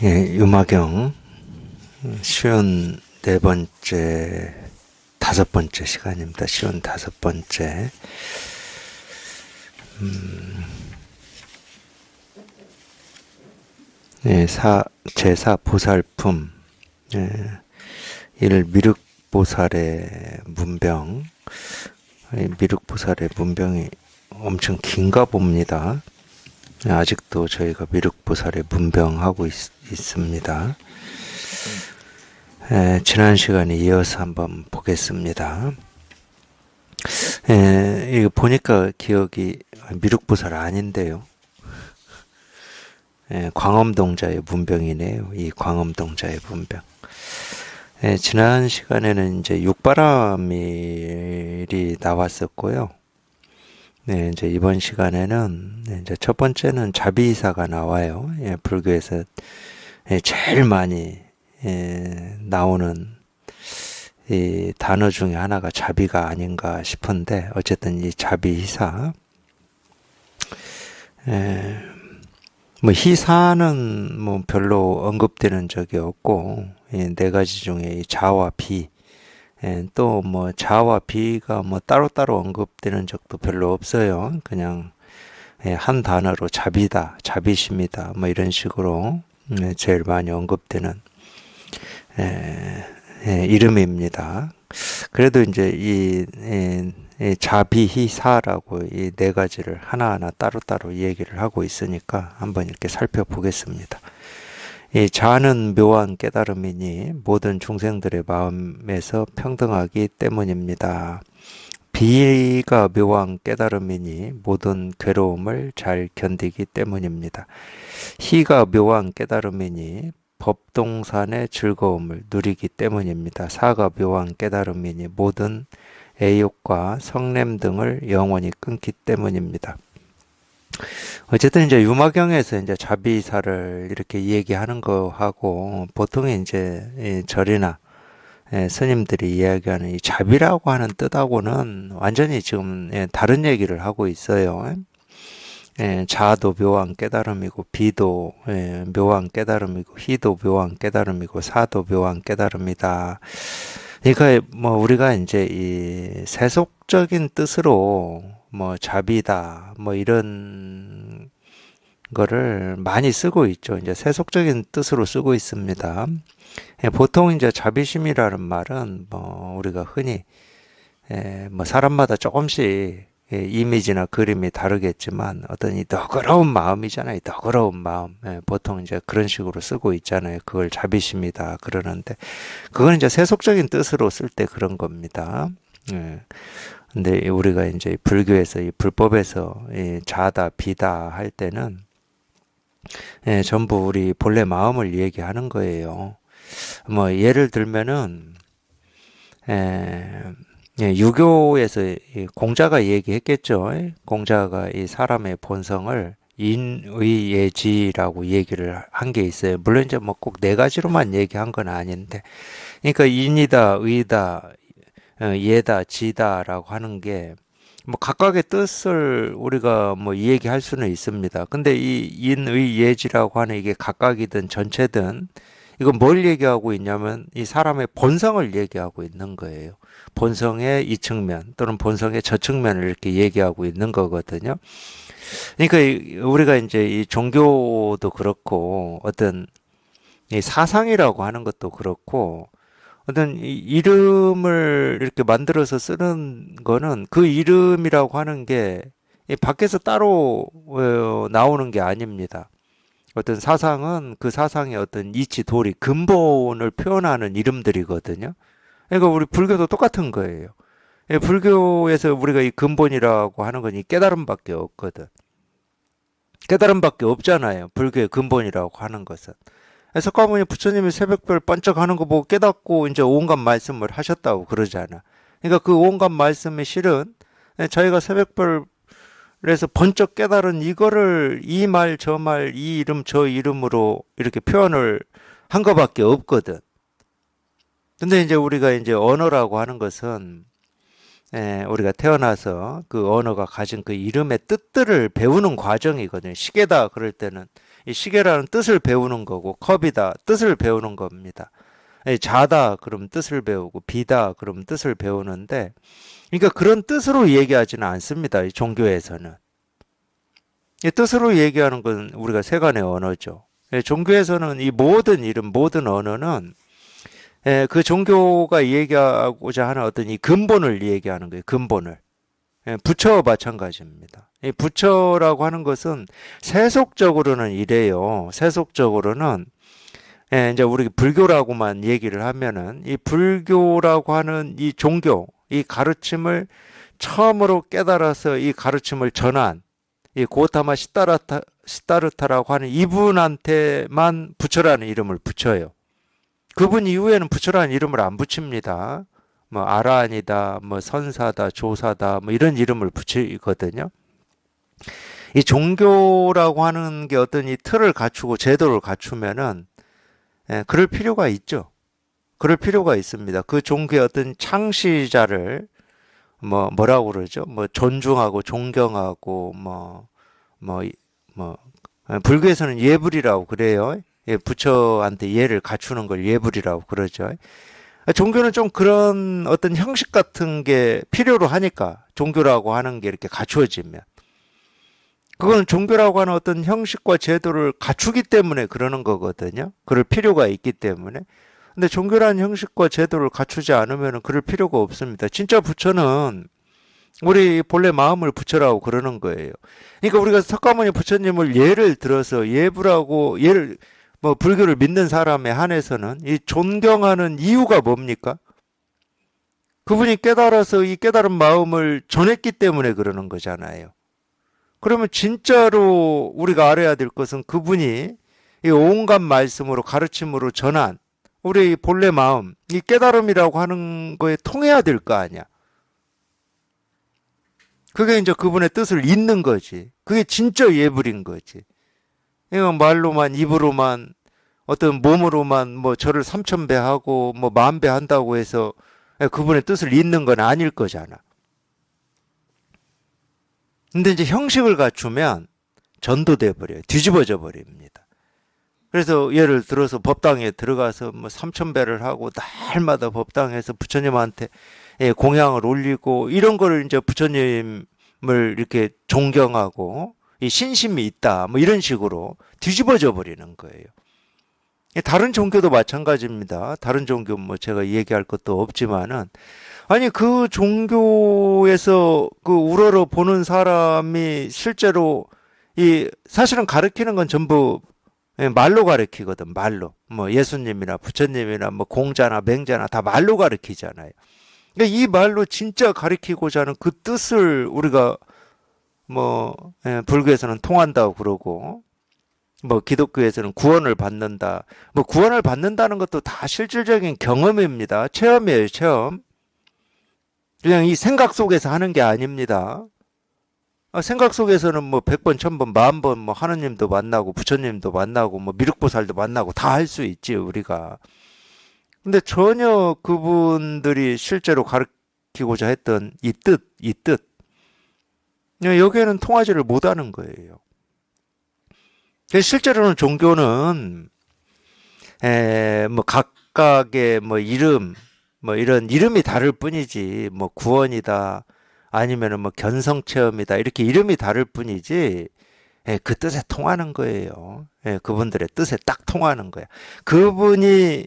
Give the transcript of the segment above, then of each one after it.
예, 유마경 쉬운 네 번째, 다섯 번째 시간입니다. 쉬운 다섯 번째. 예, 제사 보살품, 예, 이를 미륵보살의 문병. 이 미륵보살의 문병이 엄청 긴가 봅니다. 예, 아직도 저희가 미륵보살의 문병하고 있습니다. 지난 시간에 이어서 한번 보겠습니다. 이거 보니까 기억이 미륵보살 아닌데요. 광엄동자의 문병이네요. 이 광엄동자의 문병. 지난 시간에는 이제 육바라밀이 나왔었고요. 이제 이번 시간에는 이제 첫 번째는 자비이사가 나와요. 불교에서 제일 많이 나오는 이 단어 중에 하나가 자비가 아닌가 싶은데, 어쨌든 이 자비이사, 뭐 희사는 뭐 별로 언급되는 적이 없고, 이 네 가지 중에 이 자와 비, 또 뭐 자와 비가 뭐 따로따로 언급되는 적도 별로 없어요. 그냥 한 단어로 자비다, 자비심이다, 뭐 이런 식으로 제일 많이 언급되는 이름입니다. 그래도 이제 이 자비희사라고 이 네 가지를 하나하나 따로따로 얘기를 하고 있으니까 한번 이렇게 살펴보겠습니다. 이 자는 묘한 깨달음이니 모든 중생들의 마음에서 평등하기 때문입니다. 비가 묘한 깨달음이니 모든 괴로움을 잘 견디기 때문입니다. 희가 묘한 깨달음이니 법동산의 즐거움을 누리기 때문입니다. 사가 묘한 깨달음이니 모든 애욕과 성냄 등을 영원히 끊기 때문입니다. 어쨌든 이제 유마경에서 이제 자비사를 이렇게 얘기하는 거하고, 보통 이제 절이나 스님들이 이야기하는 이 자비라고 하는 뜻하고는 완전히 지금 다른 얘기를 하고 있어요. 자도 묘한 깨달음이고, 비도 묘한 깨달음이고, 희도 묘한 깨달음이고, 사도 묘한 깨달음이다. 그러니까 뭐 우리가 이제 이 세속적인 뜻으로 뭐 자비다, 뭐 이런 거를 많이 쓰고 있죠. 이제 세속적인 뜻으로 쓰고 있습니다. 보통 이제 자비심이라는 말은 뭐 우리가 흔히 뭐 사람마다 조금씩 이미지나 그림이 다르겠지만 어떤 이 너그러운 마음이잖아요. 이 너그러운 마음. 보통 이제 그런 식으로 쓰고 있잖아요. 그걸 자비심이다 그러는데, 그건 이제 세속적인 뜻으로 쓸 때 그런 겁니다. 근데 우리가 이제 불교에서 이 불법에서 이 자다 비다 할 때는 전부 우리 본래 마음을 얘기하는 거예요. 뭐 예를 들면은 유교에서 이 공자가 얘기했겠죠. 공자가 이 사람의 본성을 인의예지라고 얘기를 한 게 있어요. 물론 이제 뭐 꼭 네 가지로만 얘기한 건 아닌데, 그러니까 인이다, 의다, 예다, 지다라고 하는 게 뭐 각각의 뜻을 우리가 뭐 이야기할 수는 있습니다. 근데 이 인의예지라고 하는 이게 각각이든 전체든 이건 뭘 얘기하고 있냐면 이 사람의 본성을 얘기하고 있는 거예요. 본성의 이 측면 또는 본성의 저 측면을 이렇게 얘기하고 있는 거거든요. 그러니까 우리가 이제 이 종교도 그렇고 어떤 이 사상이라고 하는 것도 그렇고 어떤 이름을 이렇게 만들어서 쓰는 거는 그 이름이라고 하는 게 밖에서 따로 나오는 게 아닙니다. 어떤 사상은 그 사상의 어떤 이치, 도리, 근본을 표현하는 이름들이거든요. 그러니까 우리 불교도 똑같은 거예요. 불교에서 우리가 이 근본이라고 하는 건 이 깨달음밖에 없거든. 깨달음밖에 없잖아요. 불교의 근본이라고 하는 것은. 석가모니 부처님이 새벽별 번쩍하는 거 보고 깨닫고 이제 온갖 말씀을 하셨다고 그러잖아. 그러니까 그 온갖 말씀의 실은 저희가 새벽별에서 번쩍 깨달은 이거를 이 말 저 말 이 이름 저 이름으로 이렇게 표현을 한 거밖에 없거든. 근데 이제 우리가 이제 언어라고 하는 것은 우리가 태어나서 그 언어가 가진 그 이름의 뜻들을 배우는 과정이거든요. 시계다 그럴 때는 이 시계라는 뜻을 배우는 거고 컵이다 뜻을 배우는 겁니다. 자다 그럼 뜻을 배우고 비다 그럼 뜻을 배우는데 그러니까 그런 뜻으로 얘기하지는 않습니다. 이 종교에서는. 이 뜻으로 얘기하는 건 우리가 세간의 언어죠. 종교에서는 이 모든 이름 모든 언어는 그 종교가 얘기하고자 하는 어떤 이 근본을 얘기하는 거예요. 근본을. 부처와 마찬가지입니다. 이 부처라고 하는 것은 세속적으로는 이래요. 세속적으로는 이제 우리 불교라고만 얘기를 하면은 이 불교라고 하는 이 종교, 이 가르침을 처음으로 깨달아서 이 가르침을 전한 이 고타마 시다르타라고 하는 이분한테만 부처라는 이름을 붙여요. 그분 이후에는 부처라는 이름을 안 붙입니다. 뭐 아라한이다, 뭐 선사다, 조사다, 뭐 이런 이름을 붙이거든요. 이 종교라고 하는 게 어떤 이 틀을 갖추고 제도를 갖추면은 그럴 필요가 있죠. 그럴 필요가 있습니다. 그 종교의 어떤 창시자를 뭐라고 그러죠? 뭐 존중하고 존경하고 불교에서는 예불이라고 그래요. 부처한테 예를 갖추는 걸 예불이라고 그러죠. 종교는 좀 그런 어떤 형식 같은 게 필요로 하니까 종교라고 하는 게 이렇게 갖추어지면 그건 종교라고 하는 어떤 형식과 제도를 갖추기 때문에 그러는 거거든요. 그럴 필요가 있기 때문에. 근데 종교라는 형식과 제도를 갖추지 않으면 그럴 필요가 없습니다. 진짜 부처는 우리 본래 마음을 부처라고 그러는 거예요. 그러니까 우리가 석가모니 부처님을 예를 들어서 예부라고 예를 불교를 믿는 사람에 한해서는 이 존경하는 이유가 뭡니까? 그분이 깨달아서 이 깨달은 마음을 전했기 때문에 그러는 거잖아요. 그러면 진짜로 우리가 알아야 될 것은 그분이 이 온갖 말씀으로 가르침으로 전한 우리 본래 마음, 이 깨달음이라고 하는 거에 통해야 될 거 아니야. 그게 이제 그분의 뜻을 잇는 거지. 그게 진짜 예불인 거지. 이거 말로만 입으로만 어떤 몸으로만 저를 3000배 하고 10,000배 한다고 해서 그분의 뜻을 잇는 건 아닐 거잖아. 근데 이제 형식을 갖추면 전도돼 버려요. 뒤집어져 버립니다. 그래서 예를 들어서 법당에 들어가서 3000배를 하고 날마다 법당에서 부처님한테 공양을 올리고 이런 거를 이제 부처님을 이렇게 존경하고 이 신심이 있다 이런 식으로 뒤집어져 버리는 거예요. 다른 종교도 마찬가지입니다. 다른 종교 제가 얘기할 것도 없지만은 아니 그 종교에서 그 우러러 보는 사람이 실제로 이 사실은 가르치는 건 전부 말로 가르치거든. 말로 예수님이나 부처님이나 공자나 맹자나 다 말로 가르치잖아요. 그러니까 이 말로 진짜 가르치고자 하는 그 뜻을 우리가 불교에서는 통한다고 그러고 기독교에서는 구원을 받는다. 구원을 받는다는 것도 다 실질적인 경험입니다. 체험이에요, 체험. 그냥 이 생각 속에서 하는 게 아닙니다. 생각 속에서는 100번, 1000번, 10,000번 하느님도 만나고 부처님도 만나고 미륵보살도 만나고 다 할 수 있지 우리가. 근데 전혀 그분들이 실제로 가르치고자 했던 이 뜻 여기에는 통하지를 못하는 거예요. 실제로는 종교는 각각의 이름 이런 이름이 다를 뿐이지 구원이다 아니면은 견성체험이다 이렇게 이름이 다를 뿐이지 그 뜻에 통하는 거예요. 그분들의 뜻에 딱 통하는 거야. 그분이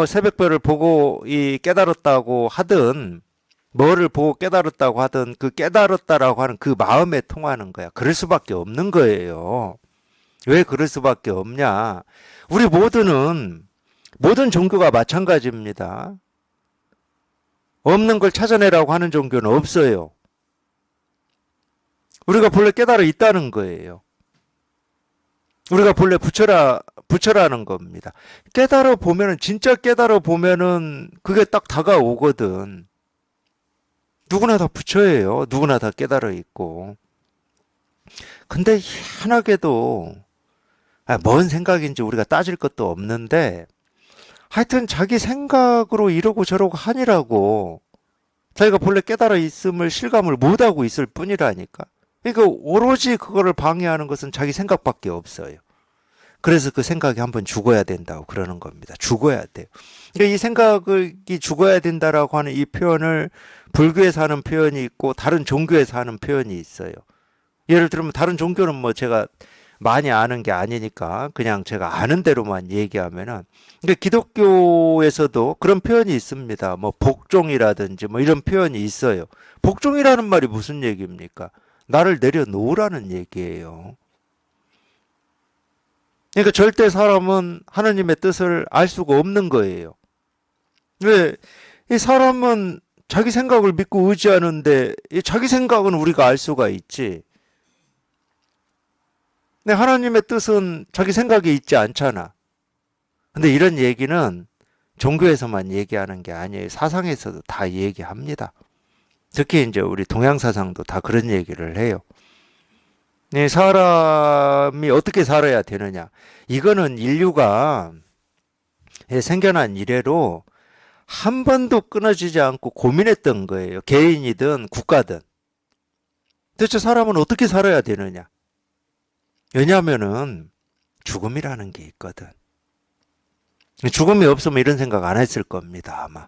새벽별을 보고 이 깨달았다고 하든 뭐를 보고 깨달았다고 하든 그 깨달았다라고 하는 그 마음에 통하는 거야. 그럴 수밖에 없는 거예요. 왜 그럴 수밖에 없냐? 우리 모든 종교가 마찬가지입니다. 없는 걸 찾아내라고 하는 종교는 없어요. 우리가 본래 깨달아 있다는 거예요. 우리가 본래 부처라는 겁니다. 깨달아 보면은, 진짜 깨달아 보면은 그게 딱 다가오거든. 누구나 다 부처예요. 누구나 다 깨달아 있고. 근데 희한하게도 뭔 생각인지 우리가 따질 것도 없는데 하여튼 자기 생각으로 이러고 저러고 하니라고 자기가 본래 깨달아 있음을 실감을 못하고 있을 뿐이라니까. 그러니까 오로지 그거를 방해하는 것은 자기 생각밖에 없어요. 그래서 그 생각이 한번 죽어야 된다고 그러는 겁니다. 죽어야 돼요. 그러니까 이 생각이 죽어야 된다라고 하는 이 표현을 불교에서 하는 표현이 있고 다른 종교에서 하는 표현이 있어요. 예를 들면 다른 종교는 뭐 제가 많이 아는 게 아니니까 그냥 제가 아는 대로만 얘기하면은, 근데 기독교에서도 그런 표현이 있습니다. 뭐 복종이라든지 뭐 이런 표현이 있어요. 복종이라는 말이 무슨 얘기입니까? 나를 내려놓으라는 얘기예요. 그러니까 절대 사람은 하나님의 뜻을 알 수가 없는 거예요. 왜? 이 사람은 자기 생각을 믿고 의지하는데 이 자기 생각은 우리가 알 수가 있지. 근데 하나님의 뜻은 자기 생각에 있지 않잖아. 근데 이런 얘기는 종교에서만 얘기하는 게 아니에요. 사상에서도 다 얘기합니다. 특히 이제 우리 동양 사상도 다 그런 얘기를 해요. 이 사람이 어떻게 살아야 되느냐. 이거는 인류가 생겨난 이래로 한 번도 끊어지지 않고 고민했던 거예요. 개인이든 국가든. 도대체 사람은 어떻게 살아야 되느냐. 왜냐하면은 죽음이라는 게 있거든. 죽음이 없으면 이런 생각 안 했을 겁니다, 아마.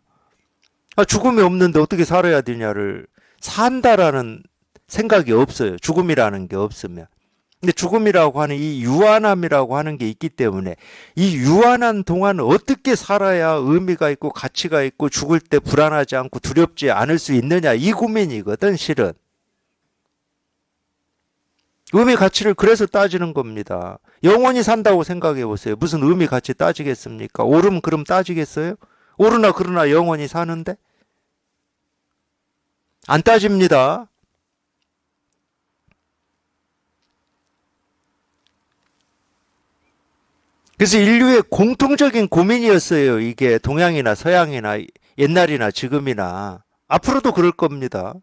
죽음이 없는데 어떻게 살아야 되냐를 산다라는 생각이 없어요. 죽음이라는 게 없으면. 근데 죽음이라고 하는 이 유한함이라고 하는 게 있기 때문에 이 유한한 동안 어떻게 살아야 의미가 있고 가치가 있고 죽을 때 불안하지 않고 두렵지 않을 수 있느냐, 이 고민이거든, 실은. 의미 가치를 그래서 따지는 겁니다. 영원히 산다고 생각해 보세요. 무슨 의미 가치 따지겠습니까? 옳음 그름 따지겠어요? 옳으나 그러나 영원히 사는데? 안 따집니다. 그래서 인류의 공통적인 고민이었어요. 이게 동양이나 서양이나 옛날이나 지금이나 앞으로도 그럴 겁니다.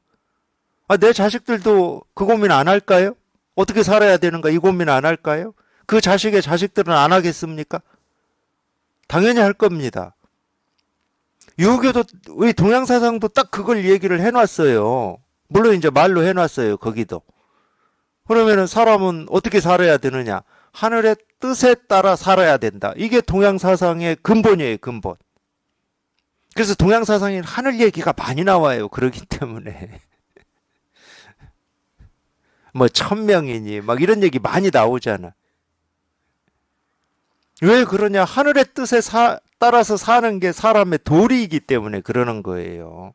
내 자식들도 그 고민 안 할까요? 어떻게 살아야 되는가 이 고민 안 할까요? 그 자식의 자식들은 안 하겠습니까? 당연히 할 겁니다. 유교도 우리 동양 사상도 딱 그걸 얘기를 해놨어요. 물론 이제 말로 해놨어요. 거기도. 그러면은 사람은 어떻게 살아야 되느냐? 하늘의 뜻에 따라 살아야 된다. 이게 동양 사상의 근본이에요, 근본. 그래서 동양 사상에 하늘 얘기가 많이 나와요. 그렇기 때문에. 뭐 천명이니 막 이런 얘기 많이 나오잖아. 왜 그러냐? 하늘의 뜻에 따라서 사는 게 사람의 도리이기 때문에 그러는 거예요.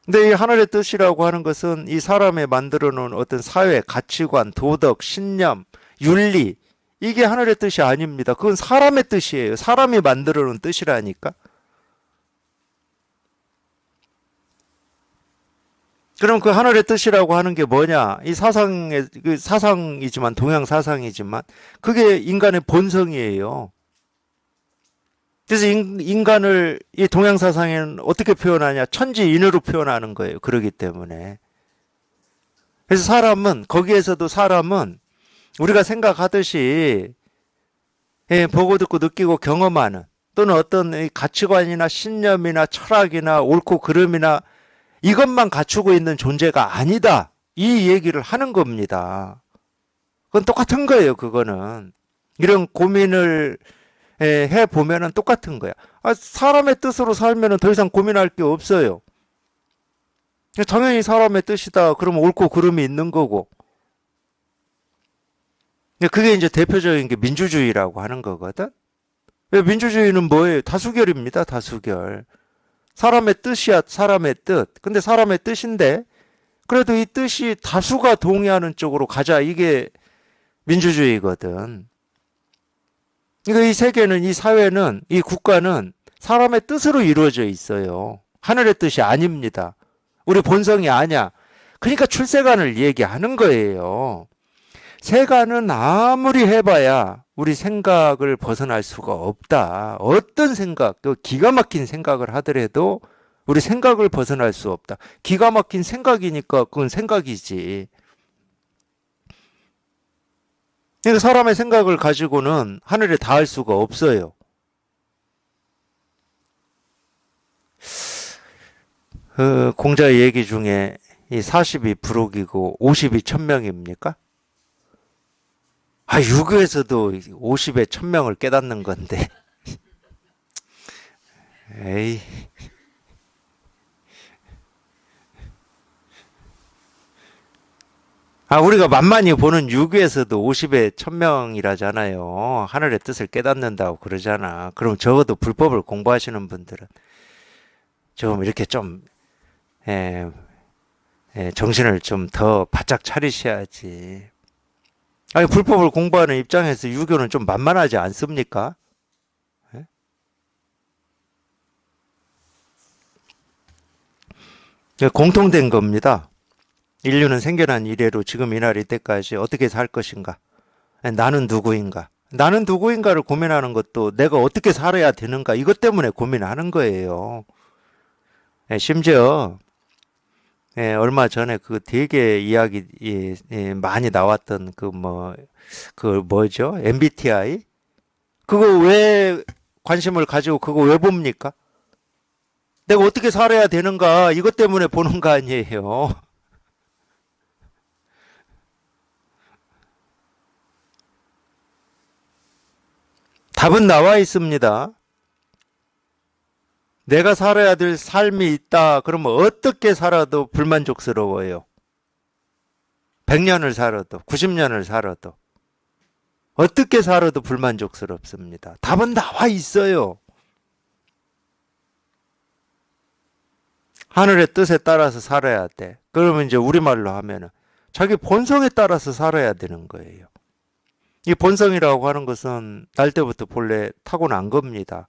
근데 이 하늘의 뜻이라고 하는 것은 이 사람의 만들어 놓은 어떤 사회, 가치관, 도덕, 신념, 윤리, 이게 하늘의 뜻이 아닙니다. 그건 사람의 뜻이에요. 사람이 만들어 놓은 뜻이라니까. 그럼 그 하늘의 뜻이라고 하는 게 뭐냐? 이 그 사상이지만, 동양 사상이지만, 그게 인간의 본성이에요. 그래서 인간을 이 동양 사상에는 어떻게 표현하냐? 천지인으로 표현하는 거예요. 그러기 때문에. 그래서 거기에서도 사람은 우리가 생각하듯이 보고 듣고 느끼고 경험하는 또는 어떤 가치관이나 신념이나 철학이나 옳고 그름이나 이것만 갖추고 있는 존재가 아니다. 이 얘기를 하는 겁니다. 그건 똑같은 거예요, 그거는. 이런 고민을 해보면은 똑같은 거야. 사람의 뜻으로 살면은 더 이상 고민할 게 없어요. 당연히 사람의 뜻이다. 그러면 옳고 그름이 있는 거고. 그게 이제 대표적인 게 민주주의라고 하는 거거든. 민주주의는 뭐예요? 다수결입니다, 다수결. 사람의 뜻이야, 사람의 뜻. 근데 사람의 뜻인데, 그래도 이 뜻이 다수가 동의하는 쪽으로 가자. 이게 민주주의거든. 그러니까 이 세계는, 이 사회는, 이 국가는 사람의 뜻으로 이루어져 있어요. 하늘의 뜻이 아닙니다. 우리 본성이 아니야. 그러니까 출세관을 얘기하는 거예요. 세간은 아무리 해봐야 우리 생각을 벗어날 수가 없다. 어떤 생각, 기가 막힌 생각을 하더라도 우리 생각을 벗어날 수 없다. 기가 막힌 생각이니까 그건 생각이지. 그러니까 사람의 생각을 가지고는 하늘에 닿을 수가 없어요. 공자 얘기 중에 이 40이 부록이고 50이 천명입니까? 유교에서도 50에 1000명을 깨닫는 건데. 에이. 우리가 만만히 보는 유교에서도 50에 1000명이라잖아요. 하늘의 뜻을 깨닫는다고 그러잖아. 그럼 적어도 불법을 공부하시는 분들은 좀 이렇게 좀, 에, 정신을 좀 더 바짝 차리셔야지. 불법을 공부하는 입장에서 유교는 좀 만만하지 않습니까? 공통된 겁니다. 인류는 생겨난 이래로 지금 이 날 이때까지 어떻게 살 것인가? 나는 누구인가? 나는 누구인가를 고민하는 것도 내가 어떻게 살아야 되는가? 이것 때문에 고민하는 거예요. 심지어 얼마 전에 그 되게 이야기 많이 나왔던 그 뭐죠? MBTI? 그거 왜 관심을 가지고 그거 왜 봅니까? 내가 어떻게 살아야 되는가? 이것 때문에 보는 거 아니에요. 답은 나와 있습니다. 내가 살아야 될 삶이 있다. 그러면 어떻게 살아도 불만족스러워요. 100년을 살아도, 90년을 살아도. 어떻게 살아도 불만족스럽습니다. 답은 나와 있어요. 하늘의 뜻에 따라서 살아야 돼. 그러면 이제 우리말로 하면은 자기 본성에 따라서 살아야 되는 거예요. 이 본성이라고 하는 것은 날 때부터 본래 타고난 겁니다.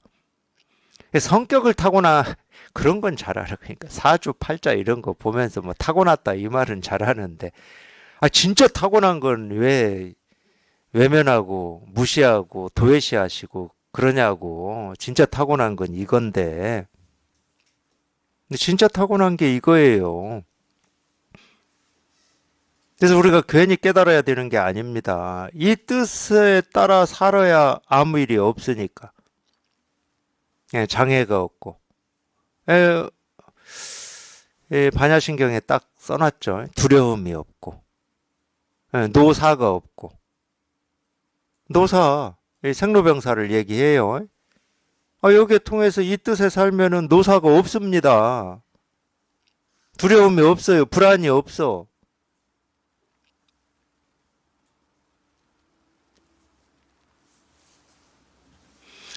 성격을 타고나 그런 건 잘 알아. 그러니까 사주 팔자 이런 거 보면서 뭐 타고났다 이 말은 잘하는데 진짜 타고난 건 왜 외면하고 무시하고 도외시하시고 그러냐고. 진짜 타고난 건 이건데. 근데 진짜 타고난 게 이거예요. 그래서 우리가 괜히 깨달아야 되는 게 아닙니다. 이 뜻에 따라 살아야 아무 일이 없으니까. 장애가 없고. 에, 반야신경에 딱 써놨죠. 두려움이 없고. 노사가 없고. 노사, 생로병사를 얘기해요. 여기에 통해서 이 뜻에 살면은 노사가 없습니다. 두려움이 없어요. 불안이 없어.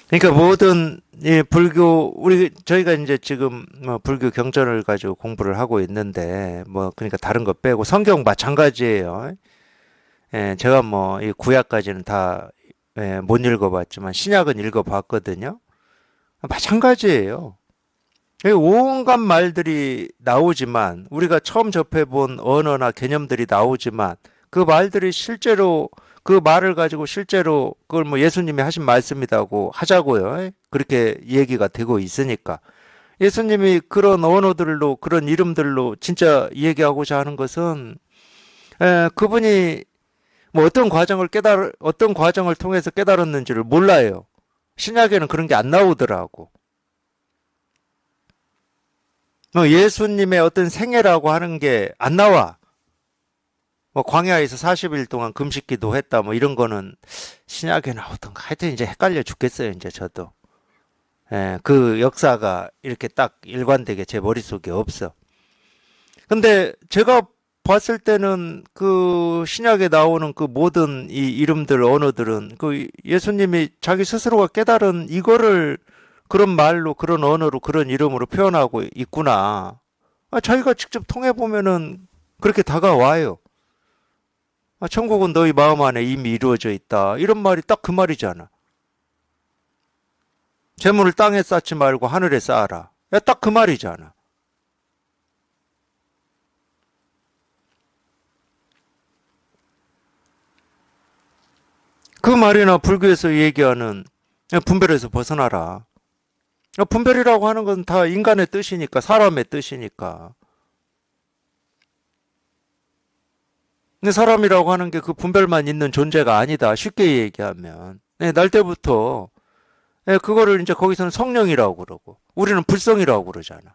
그러니까 모든 불교 저희가 이제 지금 불교 경전을 가지고 공부를 하고 있는데 그러니까 다른 거 빼고 성경 마찬가지예요. 제가 이 구약까지는 다 못 읽어봤지만 신약은 읽어봤거든요. 마찬가지예요. 온갖 말들이 나오지만 우리가 처음 접해본 언어나 개념들이 나오지만 그 말들이 실제로 그 말을 가지고 실제로 그걸 예수님이 하신 말씀이라고 하자고요. 그렇게 얘기가 되고 있으니까. 예수님이 그런 언어들로 그런 이름들로 진짜 얘기하고자 하는 것은 그분이 어떤 과정을 통해서 깨달았는지를 몰라요. 신약에는 그런 게 안 나오더라고. 예수님의 어떤 생애라고 하는 게 안 나와. 광야에서 40일 동안 금식기도 했다. 이런 거는 신약에 나오던가. 하여튼 이제 헷갈려 죽겠어요. 이제 저도. 그 역사가 이렇게 딱 일관되게 제 머릿속에 없어. 근데 제가 봤을 때는 그 신약에 나오는 그 모든 이 이름들, 언어들은 그 예수님이 자기 스스로가 깨달은 이거를 그런 말로, 그런 언어로, 그런 이름으로 표현하고 있구나. 자기가 직접 통해보면은 그렇게 다가와요. 천국은 너희 마음 안에 이미 이루어져 있다. 이런 말이 딱 그 말이잖아. 재물을 땅에 쌓지 말고 하늘에 쌓아라. 딱 그 말이잖아. 그 말이나 불교에서 얘기하는 분별에서 벗어나라. 분별이라고 하는 건 다 인간의 뜻이니까, 사람의 뜻이니까. 근데 사람이라고 하는 게 그 분별만 있는 존재가 아니다. 쉽게 얘기하면. 날 때부터 그거를 이제 거기서는 성령이라고 그러고, 우리는 불성이라고 그러잖아.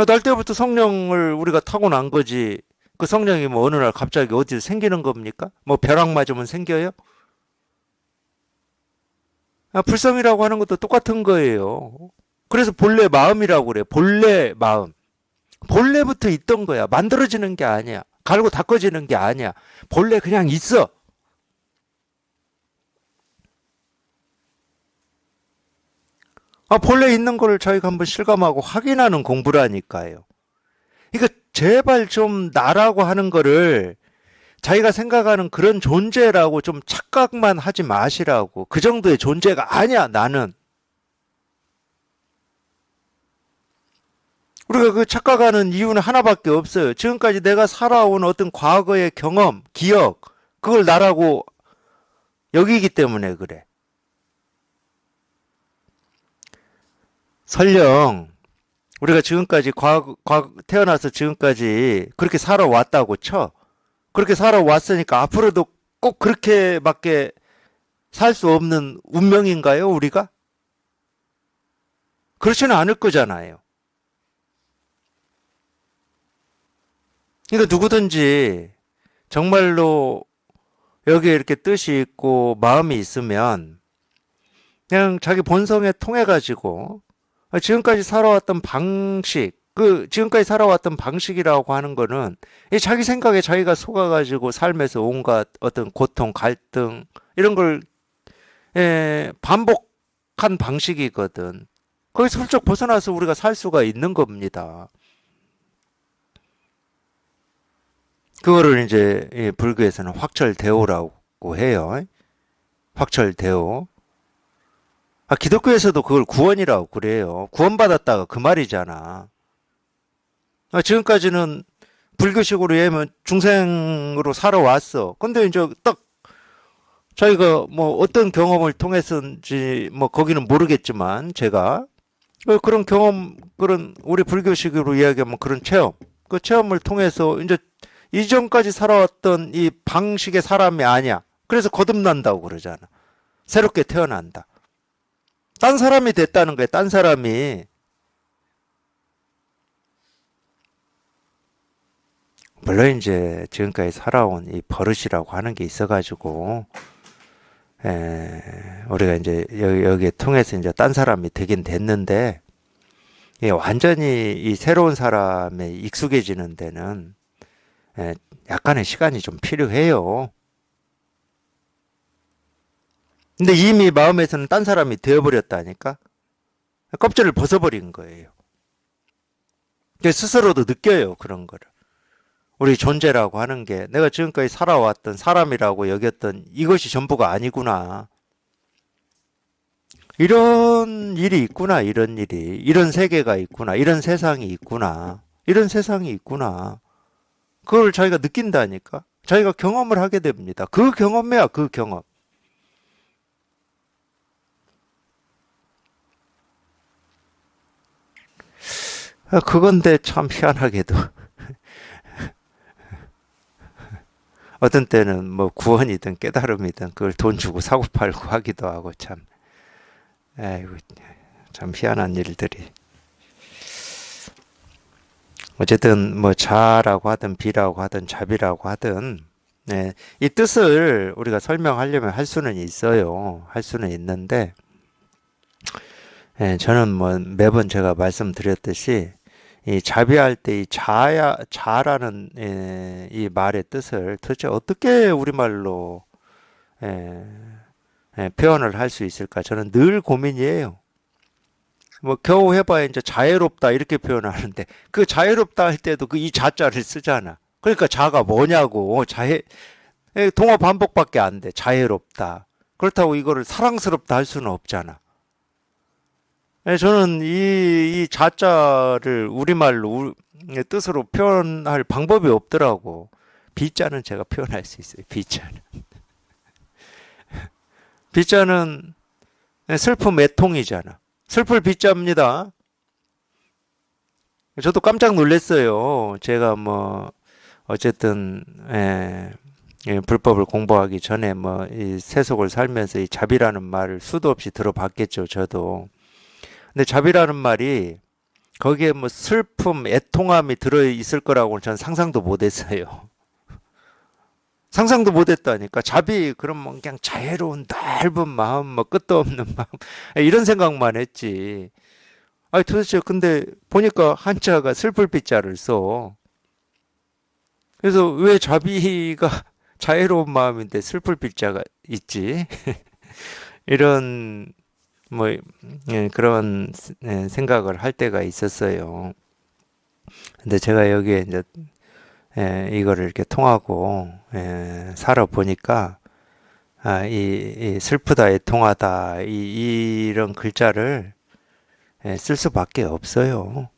날 때부터 성령을 우리가 타고난 거지. 그 성령이 뭐 어느 날 갑자기 어디서 생기는 겁니까? 뭐 벼락 맞으면 생겨요? 불성이라고 하는 것도 똑같은 거예요. 그래서 본래 마음이라고 그래. 본래 마음. 본래부터 있던 거야. 만들어지는 게 아니야. 갈고 닦아지는 게 아니야. 본래 그냥 있어. 본래 있는 거를 저희가 한번 실감하고 확인하는 공부라니까요. 이거 제발 좀 나라고 하는 거를 자기가 생각하는 그런 존재라고 좀 착각만 하지 마시라고. 그 정도의 존재가 아니야, 나는. 우리가 그 착각하는 이유는 하나밖에 없어요. 지금까지 내가 살아온 어떤 과거의 경험, 기억, 그걸 나라고 여기기 때문에 그래. 설령 우리가 지금까지 태어나서 지금까지 그렇게 살아왔다고 쳐. 그렇게 살아왔으니까 앞으로도 꼭 그렇게밖에 살 수 없는 운명인가요, 우리가? 그렇지는 않을 거잖아요. 그러니까 누구든지 정말로 여기에 이렇게 뜻이 있고 마음이 있으면 그냥 자기 본성에 통해 가지고 지금까지 살아왔던 방식, 지금까지 살아왔던 방식이라고 하는 거는 이 자기 생각에 자기가 속아가지고 삶에서 온갖 어떤 고통, 갈등, 이런 걸, 반복한 방식이거든. 거기서 훌쩍 벗어나서 우리가 살 수가 있는 겁니다. 그거를 이제 불교에서는 확철대오라고 해요. 확철대오. 기독교에서도 그걸 구원이라고 그래요. 구원받았다가 그 말이잖아. 지금까지는 불교식으로 얘기하면 중생으로 살아왔어. 근데 이제 딱 자기가 뭐 어떤 경험을 통해서인지 뭐 거기는 모르겠지만 제가 그런 경험, 그런 우리 불교식으로 이야기하면 그런 체험, 그 체험을 통해서 이제 이전까지 살아왔던 이 방식의 사람이 아니야. 그래서 거듭난다고 그러잖아. 새롭게 태어난다. 딴 사람이 됐다는 거야. 딴 사람이. 물론 이제 지금까지 살아온 이 버릇이라고 하는 게 있어가지고 우리가 이제 여기에 통해서 이제 딴 사람이 되긴 됐는데 완전히 이 새로운 사람에 익숙해지는 데는 약간의 시간이 좀 필요해요. 근데 이미 마음에서는 딴 사람이 되어버렸다니까. 껍질을 벗어버린 거예요. 스스로도 느껴요, 그런 거를. 우리 존재라고 하는 게 내가 지금까지 살아왔던 사람이라고 여겼던 이것이 전부가 아니구나. 이런 일이 있구나, 이런 일이. 이런 세계가 있구나, 이런 세상이 있구나. 이런 세상이 있구나. 그걸 자기가 느낀다니까. 자기가 경험을 하게 됩니다. 그 경험이야, 그 경험. 그건데 참 희한하게도 어떤 때는 뭐 구원이든 깨달음이든 그걸 돈 주고 사고 팔고 하기도 하고 참, 아이고, 참 희한한 일들이. 어쨌든 뭐 자라고 하든 비라고 하든 자비라고 하든 이 뜻을 우리가 설명하려면 할 수는 있어요. 할 수는 있는데 저는 뭐 매번 제가 말씀드렸듯이 이 자비할 때 이 자라는 이 말의 뜻을 도대체 어떻게 우리말로 표현을 할 수 있을까? 저는 늘 고민이에요. 뭐 겨우 해봐야 이제 자애롭다 이렇게 표현하는데 그 자애롭다 할 때도 그 이 자자를 쓰잖아. 그러니까 자가 뭐냐고. 동어 반복밖에 안 돼. 자애롭다. 그렇다고 이거를 사랑스럽다 할 수는 없잖아. 저는 이 자자를 우리말로 뜻으로 표현할 방법이 없더라고. 비자는 제가 표현할 수 있어요. 비자는. 비자는 슬픔 애통이잖아. 슬플 비자입니다. 저도 깜짝 놀랐어요. 제가 뭐 어쨌든 불법을 공부하기 전에 뭐 이 세속을 살면서 이 자비라는 말을 수도 없이 들어봤겠죠. 저도. 근데 자비라는 말이 거기에 뭐 슬픔, 애통함이 들어있을 거라고는 전 상상도 못했어요. 상상도 못했다니까. 자비, 그럼 뭐 그냥 자애로운 넓은 마음, 뭐 끝도 없는 마음, 이런 생각만 했지. 아니 도대체 근데 보니까 한자가 슬플 빛자를 써. 그래서 왜 자비가 자애로운 마음인데 슬플 빛자가 있지? 이런 뭐 그런 생각을 할 때가 있었어요. 근데 제가 여기에 이제 이거를 이렇게 통하고 살아보니까 이 슬프다, 애통하다 이런 글자를 쓸 수밖에 없어요.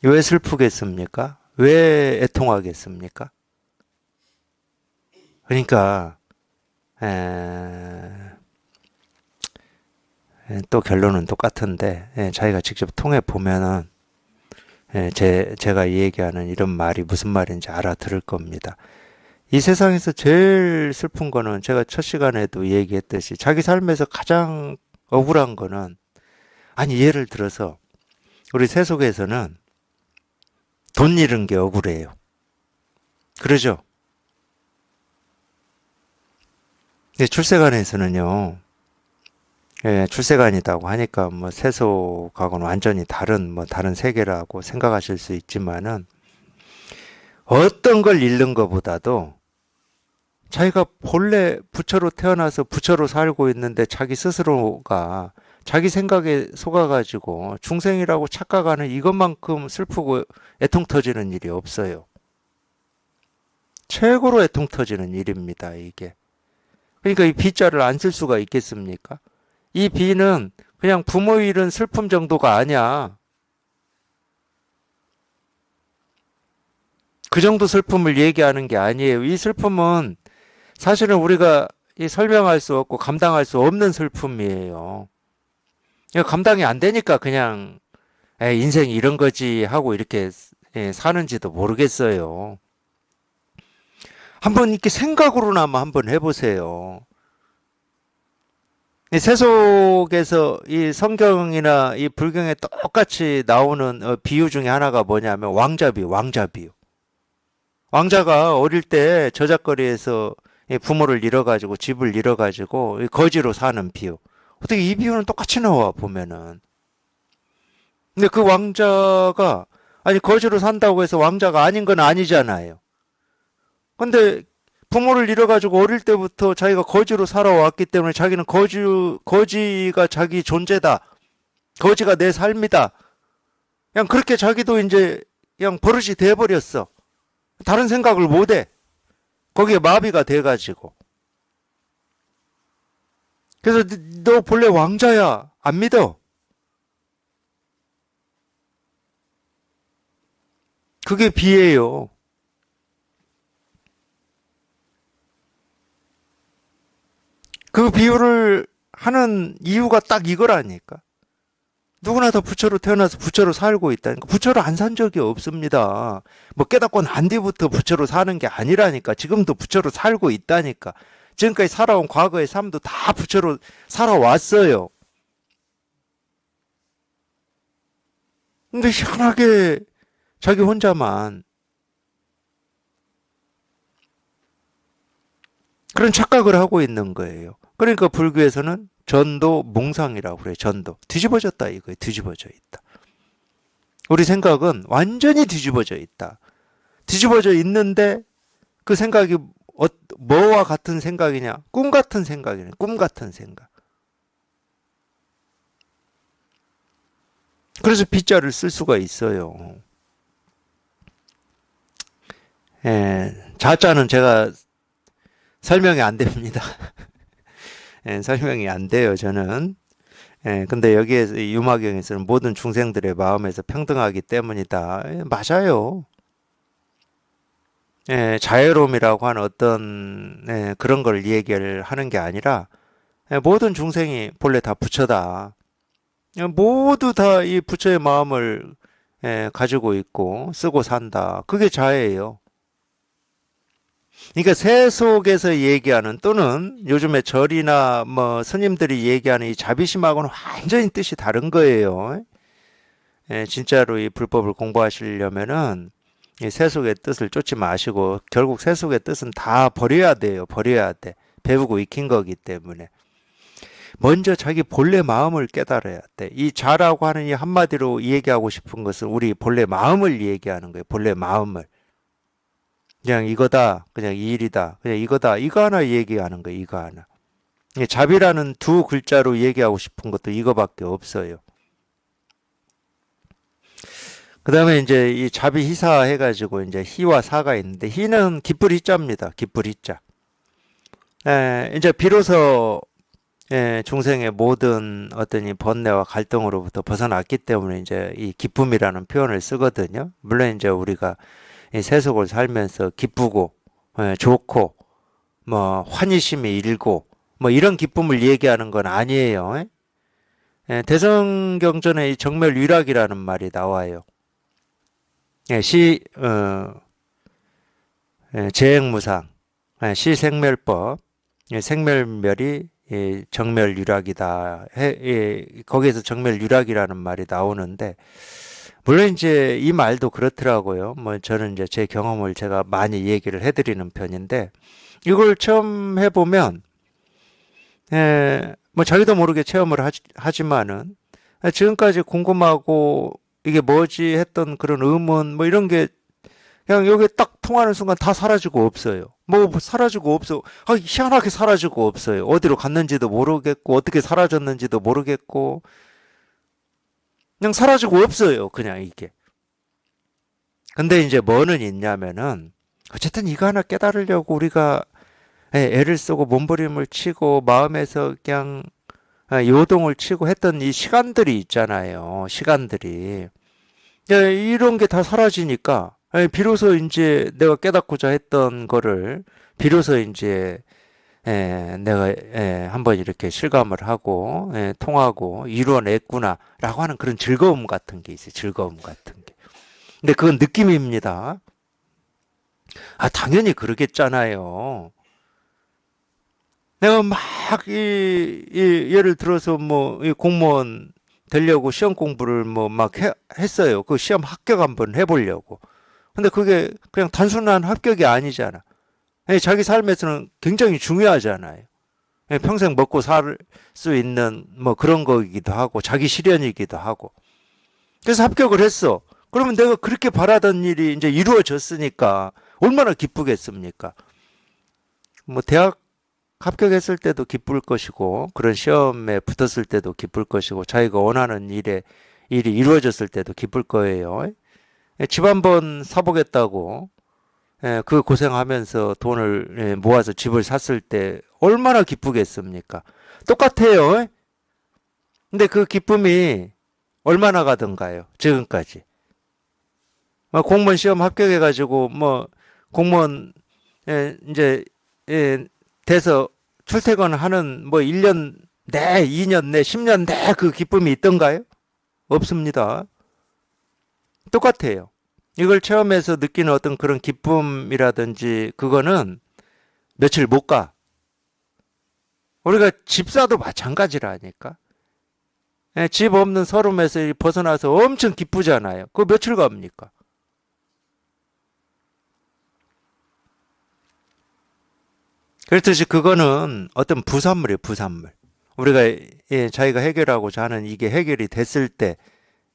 왜 슬프겠습니까? 왜 애통하겠습니까? 그러니까 에, 또 결론은 똑같은데 자기가 직접 통해 보면은 제가 얘기하는 이런 말이 무슨 말인지 알아들을 겁니다. 이 세상에서 제일 슬픈 거는 제가 첫 시간에도 얘기했듯이 자기 삶에서 가장 억울한 거는 아니 예를 들어서 우리 세속에서는 돈 잃은 게 억울해요. 그러죠? 근데 출세관에서는요. 출세관이라고 하니까 뭐 세속하고는 완전히 다른 뭐 다른 세계라고 생각하실 수 있지만은 어떤 걸 잃는 것보다도 자기가 본래 부처로 태어나서 부처로 살고 있는데 자기 스스로가 자기 생각에 속아가지고 중생이라고 착각하는 이것만큼 슬프고 애통 터지는 일이 없어요. 최고로 애통 터지는 일입니다, 이게. 그러니까 이 비자를 안 쓸 수가 있겠습니까? 이 비는 그냥 부모 잃은 슬픔 정도가 아니야. 그 정도 슬픔을 얘기하는 게 아니에요. 이 슬픔은 사실은 우리가 설명할 수 없고 감당할 수 없는 슬픔이에요. 감당이 안 되니까 그냥 인생이 이런 거지 하고 이렇게 사는지도 모르겠어요. 한번 이렇게 생각으로나마 한번 해보세요. 이 세속에서 이 성경이나 이 불경에 똑같이 나오는 비유 중에 하나가 뭐냐면 왕자 비유. 왕자가 어릴 때 저작거리에서 부모를 잃어가지고 집을 잃어가지고 거지로 사는 비유. 어떻게 이 비유는 똑같이 나와 보면은. 근데 그 왕자가 아니 거지로 산다고 해서 왕자가 아닌 건 아니잖아요. 근데 부모를 잃어가지고 어릴 때부터 자기가 거지로 살아왔기 때문에 자기는 거지가 자기 존재다. 거지가 내 삶이다. 그냥 그렇게 자기도 이제 그냥 버릇이 돼버렸어. 다른 생각을 못해. 거기에 마비가 돼가지고. 그래서 너 본래 왕자야. 안 믿어. 그게 비예요. 그 비유를 하는 이유가 딱 이거라니까. 누구나 다 부처로 태어나서 부처로 살고 있다니까. 부처로 안 산 적이 없습니다. 뭐 깨닫고 난 뒤부터 부처로 사는 게 아니라니까. 지금도 부처로 살고 있다니까. 지금까지 살아온 과거의 삶도 다 부처로 살아왔어요. 근데 희한하게 자기 혼자만 그런 착각을 하고 있는 거예요. 그러니까 불교에서는 전도 몽상이라고 그래요. 전도. 뒤집어졌다 이거예요. 뒤집어져 있다. 우리 생각은 완전히 뒤집어져 있다. 뒤집어져 있는데 그 생각이 뭐와 같은 생각이냐? 꿈 같은 생각이냐? 꿈 같은 생각. 그래서 빗자를 쓸 수가 있어요. 자자는 제가 설명이 안 됩니다. 설명이 안 돼요, 저는. 근데 여기에서 이 유마경에서는 모든 중생들의 마음에서 평등하기 때문이다. 맞아요. 자유로움이라고 하는 어떤 그런 걸 얘기를 하는 게 아니라 모든 중생이 본래 다 부처다. 모두 다 이 부처의 마음을 가지고 있고 쓰고 산다. 그게 자애예요. 그러니까 세속에서 얘기하는 또는 요즘에 절이나 뭐 스님들이 얘기하는 이 자비심하고는 완전히 뜻이 다른 거예요. 진짜로 이 불법을 공부하시려면은 이 세속의 뜻을 쫓지 마시고 결국 세속의 뜻은 다 버려야 돼요. 버려야 돼. 배우고 익힌 거기 때문에. 먼저 자기 본래 마음을 깨달아야 돼. 이 자라고 하는 이 한마디로 얘기하고 싶은 것은 우리 본래 마음을 얘기하는 거예요. 본래 마음을. 그냥 이거다. 그냥 이 일이다. 그냥 이거다. 이거 하나 얘기하는 거예요. 이거 하나. 잡이라는 두 글자로 얘기하고 싶은 것도 이거밖에 없어요. 그 다음에 이제 이 잡이 희사 해가지고 이제 희와 사가 있는데 희는 기쁠 희자입니다. 기쁠 희자. 이제 비로소 중생의 모든 어떤 이 번뇌와 갈등으로부터 벗어났기 때문에 이제 이 기쁨이라는 표현을 쓰거든요. 물론 이제 우리가 이 세속을 살면서 기쁘고 좋고 뭐 환희심이 일고 뭐 이런 기쁨을 얘기하는 건 아니에요. 대성경전에 이 정멸위락이라는 말이 나와요. 재행무상, 시생멸법, 생멸멸이 정멸유락이다. 거기에서 정멸유락이라는 말이 나오는데, 물론 이제 이 말도 그렇더라고요. 뭐 저는 이제 제 경험을 제가 많이 얘기를 해드리는 편인데, 이걸 처음 해보면, 뭐 자기도 모르게 체험을 하지만은, 지금까지 궁금하고, 이게 뭐지 했던 그런 의문, 뭐 이런 게 그냥 여기 딱 통하는 순간 다 사라지고 없어요. 뭐 사라지고 없어. 희한하게 사라지고 없어요. 어디로 갔는지도 모르겠고 어떻게 사라졌는지도 모르겠고 그냥 사라지고 없어요. 그냥 이게. 근데 이제 뭐는 있냐면은 어쨌든 이거 하나 깨달으려고 우리가 애를 쓰고 몸부림을 치고 마음에서 그냥 요동을 치고 했던 이 시간들이 있잖아요. 시간들이. 이런 게 다 사라지니까 비로소 이제 내가 깨닫고자 했던 거를 비로소 이제 내가 한번 이렇게 실감을 하고 통하고 이루어냈구나라고 하는 그런 즐거움 같은 게 있어요. 즐거움 같은 게. 근데 그건 느낌입니다. 당연히 그러겠잖아요. 내가 막 예를 들어서 뭐 이 공무원 되려고 시험 공부를 뭐 막 했어요. 그 시험 합격 한번 해보려고. 근데 그게 그냥 단순한 합격이 아니잖아. 자기 삶에서는 굉장히 중요하잖아요. 평생 먹고 살 수 있는 뭐 그런 거이기도 하고 자기 실현이기도 하고. 그래서 합격을 했어. 그러면 내가 그렇게 바라던 일이 이제 이루어졌으니까 얼마나 기쁘겠습니까? 뭐 대학 합격했을 때도 기쁠 것이고 그런 시험에 붙었을 때도 기쁠 것이고 자기가 원하는 일이 이루어졌을 때도 기쁠 거예요. 집 한번 사보겠다고 그 고생하면서 돈을 모아서 집을 샀을 때 얼마나 기쁘겠습니까? 똑같아요. 근데 그 기쁨이 얼마나 가던가요? 지금까지. 공무원 시험 합격해가지고 뭐 공무원 이제 돼서 출퇴근하는 뭐 1년 내, 2년 내, 10년 내 그 기쁨이 있던가요? 없습니다. 똑같아요. 이걸 체험해서 느끼는 어떤 그런 기쁨이라든지 그거는 며칠 못 가. 우리가 집사도 마찬가지라니까. 집 없는 서름에서 벗어나서 엄청 기쁘잖아요. 그거 며칠 갑니까? 그렇듯이 그거는 어떤 부산물이에요, 부산물. 우리가 자기가 해결하고자 하는 이게 해결이 됐을 때,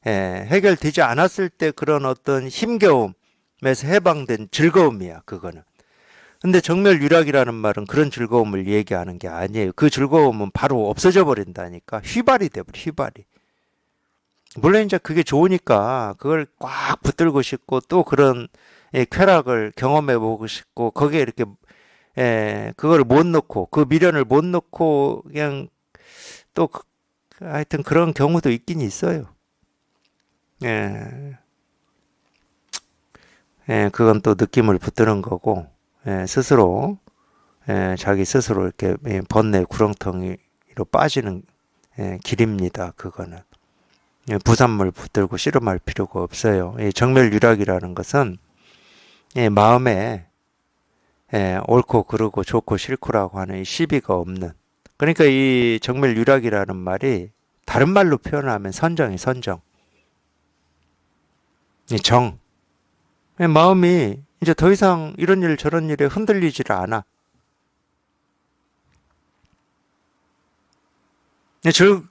해결되지 않았을 때 그런 어떤 힘겨움에서 해방된 즐거움이야, 그거는. 근데 정멸유락이라는 말은 그런 즐거움을 얘기하는 게 아니에요. 그 즐거움은 바로 없어져 버린다니까. 휘발이 돼버려, 휘발이. 물론 이제 그게 좋으니까 그걸 꽉 붙들고 싶고 또 그런 쾌락을 경험해 보고 싶고 거기에 이렇게 그걸 못 넣고 그 미련을 못 넣고 그냥 또 하여튼 그런 경우도 있긴 있어요. 예, 그건 또 느낌을 붙드는 거고 스스로 자기 스스로 이렇게 번뇌 구렁텅이로 빠지는 길입니다. 그거는 부산물 붙들고 씨름할 필요가 없어요. 정멸유락이라는 것은 마음에 옳고 그르고 좋고 싫고라고 하는 이 시비가 없는 그러니까 이 정멸유락이라는 말이 다른 말로 표현하면 선정이 선정. 이 정. 마음이 이제 더 이상 이런 일 저런 일에 흔들리지를 않아.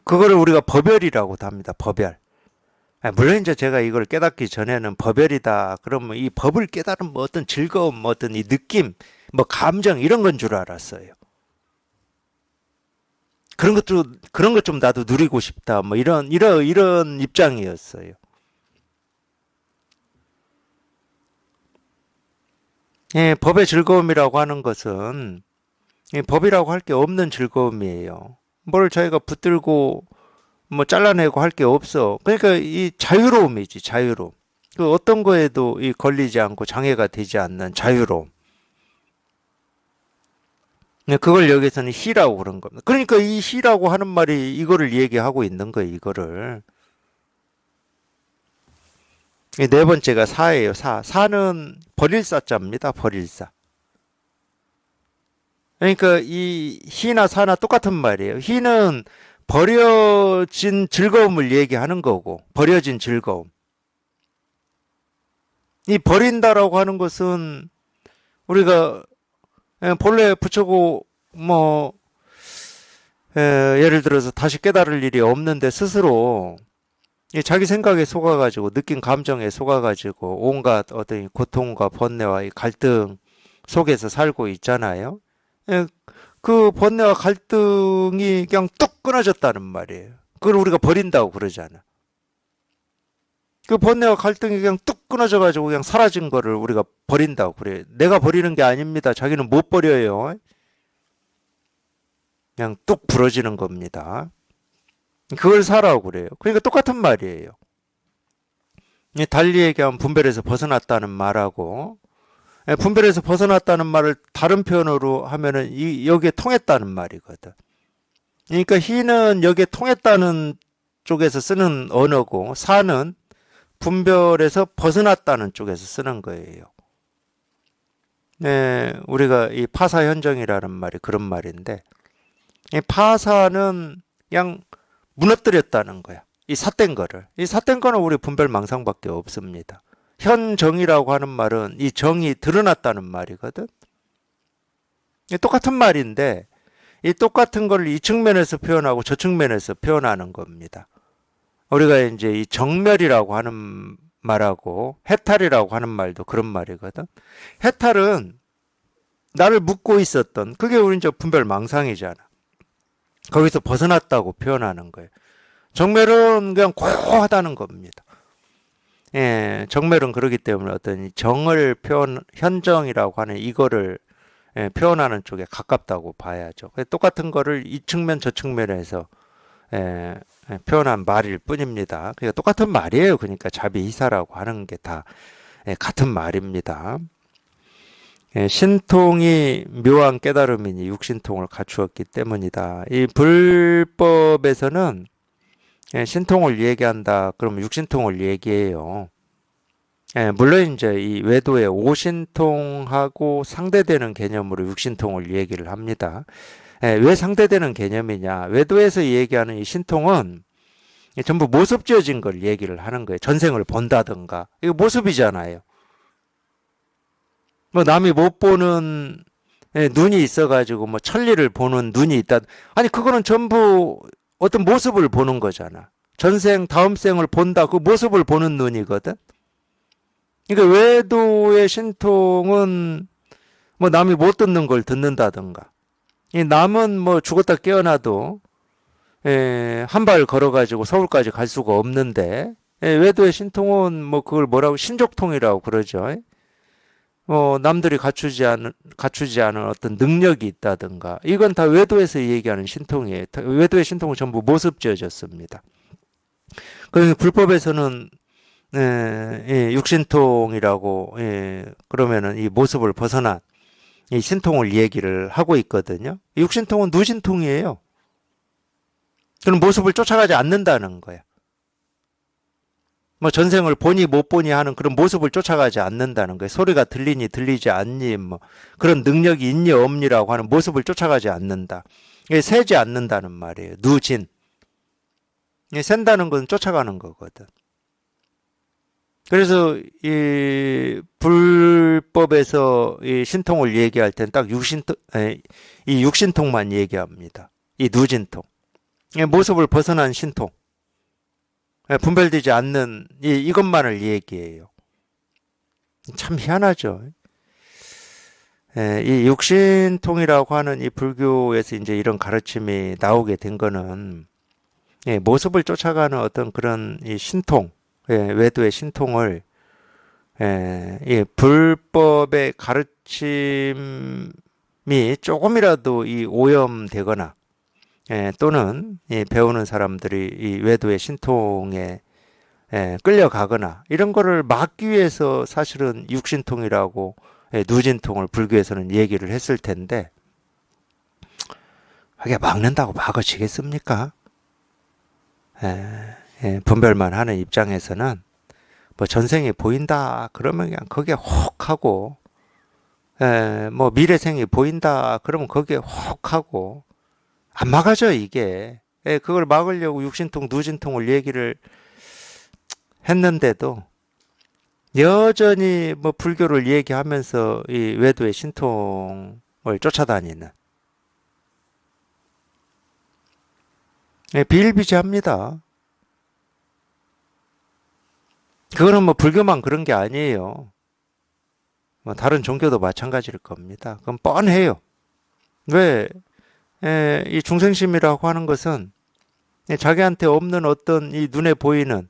그거를 우리가 법열이라고도 합니다. 법열. 물론 이제 제가 이걸 깨닫기 전에는 법열이다. 그러면 이 법을 깨달은 뭐 어떤 즐거움, 뭐 어떤 이 느낌, 뭐 감정 이런 건 줄 알았어요. 그런 것 좀 나도 누리고 싶다. 뭐 이런 입장이었어요. 예, 법의 즐거움이라고 하는 것은 법이라고 할 게 없는 즐거움이에요. 뭘 저희가 붙들고 뭐 잘라내고 할 게 없어. 그러니까 이 자유로움이지, 자유로움. 그 어떤 거에도 이 걸리지 않고 장애가 되지 않는 자유로움. 그걸 여기서는 희라고 그런 겁니다. 그러니까 이 희라고 하는 말이 이거를 얘기하고 있는 거예요, 이거를. 네 번째가 사예요, 사. 사는 버릴사자입니다, 버릴사. 그러니까 이 희나 사나 똑같은 말이에요. 희는 버려진 즐거움을 얘기하는 거고, 버려진 즐거움. 이 버린다라고 하는 것은 우리가 본래 부처고 뭐 예를 들어서 다시 깨달을 일이 없는데 스스로 이 자기 생각에 속아가지고 느낀 감정에 속아가지고 온갖 어떤 고통과 번뇌와 이 갈등 속에서 살고 있잖아요. 예, 그 번뇌와 갈등이 그냥 뚝 끊어졌다는 말이에요. 그걸 우리가 버린다고 그러잖아. 그 번뇌와 갈등이 그냥 뚝 끊어져가지고 그냥 사라진 거를 우리가 버린다고 그래요. 내가 버리는 게 아닙니다. 자기는 못 버려요. 그냥 뚝 부러지는 겁니다. 그걸 사라고 그래요. 그러니까 똑같은 말이에요. 달리 얘기하면 분별에서 벗어났다는 말하고 분별에서 벗어났다는 말을 다른 표현으로 하면은 여기에 통했다는 말이거든. 그러니까 희는 여기에 통했다는 쪽에서 쓰는 언어고 사는 분별에서 벗어났다는 쪽에서 쓰는 거예요. 네, 우리가 이 파사현정이라는 말이 그런 말인데 이 파사는 그냥 무너뜨렸다는 거야. 이 삿된 거를. 이 삿된 거는 우리 분별망상밖에 없습니다. 현정이라고 하는 말은 이 정이 드러났다는 말이거든. 똑같은 말인데 이 똑같은 걸 이 측면에서 표현하고 저 측면에서 표현하는 겁니다. 우리가 이제 이 정멸이라고 하는 말하고 해탈이라고 하는 말도 그런 말이거든. 해탈은 나를 묶고 있었던 그게 우리 이제 분별망상이잖아. 거기서 벗어났다고 표현하는 거예요. 정멸은 그냥 고요하다는 겁니다. 예, 정멸은 그러기 때문에 어떤 정을 현정이라고 하는 이거를 표현하는 쪽에 가깝다고 봐야죠. 똑같은 거를 이 측면 저 측면에서 표현한 말일 뿐입니다. 그러니까 똑같은 말이에요. 그러니까 자비희사라고 하는 게 다 같은 말입니다. 신통이 묘한 깨달음이니 육신통을 갖추었기 때문이다. 이 불법에서는 신통을 얘기한다. 그러면 육신통을 얘기해요. 물론 이제 이 외도의 오신통하고 상대되는 개념으로 육신통을 얘기를 합니다. 왜 상대되는 개념이냐? 외도에서 얘기하는 이 신통은 전부 모습지어진 걸 얘기를 하는 거예요. 전생을 본다든가. 이거 모습이잖아요. 뭐 남이 못 보는 눈이 있어가지고 뭐 천리를 보는 눈이 있다. 아니 그거는 전부 어떤 모습을 보는 거잖아. 전생 다음 생을 본다. 그 모습을 보는 눈이거든. 그러니까 외도의 신통은 뭐 남이 못 듣는 걸 듣는다든가. 이 남은 뭐 죽었다 깨어나도 한 발 걸어가지고 서울까지 갈 수가 없는데 외도의 신통은 뭐 그걸 뭐라고 신족통이라고 그러죠. 남들이 갖추지 않은 어떤 능력이 있다든가. 이건 다 외도에서 얘기하는 신통이에요. 외도의 신통은 전부 모습지어졌습니다. 그러니 불법에서는 육신통이라고 그러면은 이 모습을 벗어난 이 신통을 얘기를 하고 있거든요. 육신통은 누신통이에요. 그런 모습을 쫓아가지 않는다는 거야. 뭐 전생을 보니 못 보니 하는 그런 모습을 쫓아가지 않는다는 거예요. 소리가 들리니 들리지 않니 뭐 그런 능력이 있니 없니라고 하는 모습을 쫓아가지 않는다. 세지 않는다는 말이에요. 누진. 센다는 건 쫓아가는 거거든. 그래서 이 불법에서 이 신통을 얘기할 땐 딱 이 육신통만 얘기합니다. 이 누진통, 이 모습을 벗어난 신통, 분별되지 않는 이것만을 얘기해요. 참 희한하죠. 이 육신통이라고 하는 이 불교에서 이제 이런 가르침이 나오게 된 거는 모습을 쫓아가는 어떤 그런 이 신통, 외도의 신통을 이 불법의 가르침이 조금이라도 이 오염되거나 또는 이 배우는 사람들이 이 외도의 신통에 끌려가거나 이런 거를 막기 위해서 사실은 육신통이라고 누진통을 불교에서는 얘기를 했을 텐데 그게 막는다고 막아지겠습니까? 분별만 하는 입장에서는 뭐 전생이 보인다 그러면 그냥 거기에 혹 하고 뭐 미래생이 보인다 그러면 거기에 혹 하고 안 막아져 이게. 그걸 막으려고 육신통 누진통을 얘기를 했는데도 여전히 뭐 불교를 얘기하면서 이 외도의 신통을 쫓아다니는 비일비재합니다. 그거는 뭐 불교만 그런 게 아니에요. 뭐 다른 종교도 마찬가지일 겁니다. 그건 뻔해요. 왜? 이 중생심이라고 하는 것은 자기한테 없는 어떤 이 눈에 보이는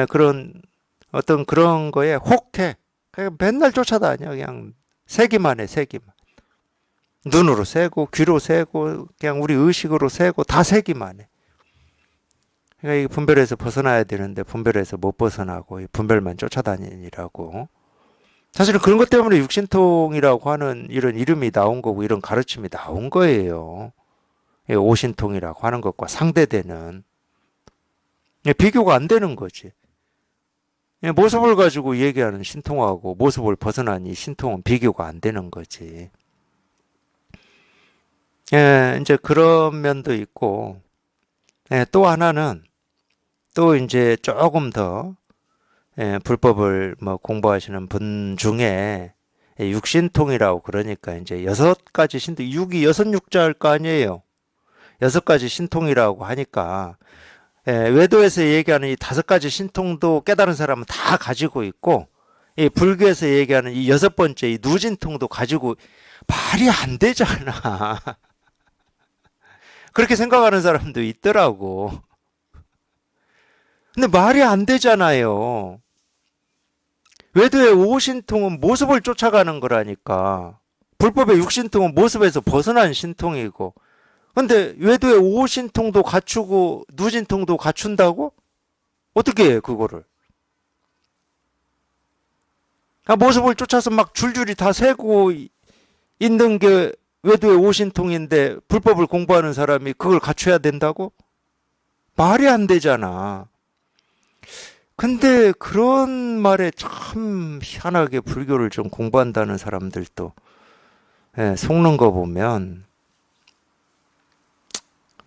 그런 어떤 그런 거에 혹해. 그냥 맨날 쫓아다녀. 그냥 세기만 해, 세기만. 눈으로 세고, 귀로 세고, 그냥 우리 의식으로 세고, 다 세기만 해. 그러니까 이 분별에서 벗어나야 되는데, 분별에서 못 벗어나고, 이 분별만 쫓아다니라고. 사실은 그런 것 때문에 육신통이라고 하는 이런 이름이 나온 거고, 이런 가르침이 나온 거예요. 오신통이라고 하는 것과 상대되는. 비교가 안 되는 거지. 모습을 가지고 얘기하는 신통하고 모습을 벗어난 이 신통은 비교가 안 되는 거지. 이제 그런 면도 있고, 또 하나는 또 이제 조금 더 불법을 뭐 공부하시는 분 중에 육신통이라고 그러니까 이제 여섯 가지 신통, 육이 여섯 육자일 거 아니에요. 여섯 가지 신통이라고 하니까 외도에서 얘기하는 이 다섯 가지 신통도 깨달은 사람은 다 가지고 있고, 이 불교에서 얘기하는 이 여섯 번째 이 누진통도 가지고 말이 안 되잖아. 그렇게 생각하는 사람도 있더라고. 근데 말이 안 되잖아요. 외도의 오신통은 모습을 쫓아가는 거라니까. 불법의 육신통은 모습에서 벗어난 신통이고. 근데 외도의 오신통도 갖추고 누진통도 갖춘다고? 어떻게 해, 그거를? 모습을 쫓아서 막 줄줄이 다 세고 있는 게 외도의 오신통인데 불법을 공부하는 사람이 그걸 갖춰야 된다고? 말이 안 되잖아. 근데 그런 말에 참 희한하게 불교를 좀 공부한다는 사람들도 속는 거 보면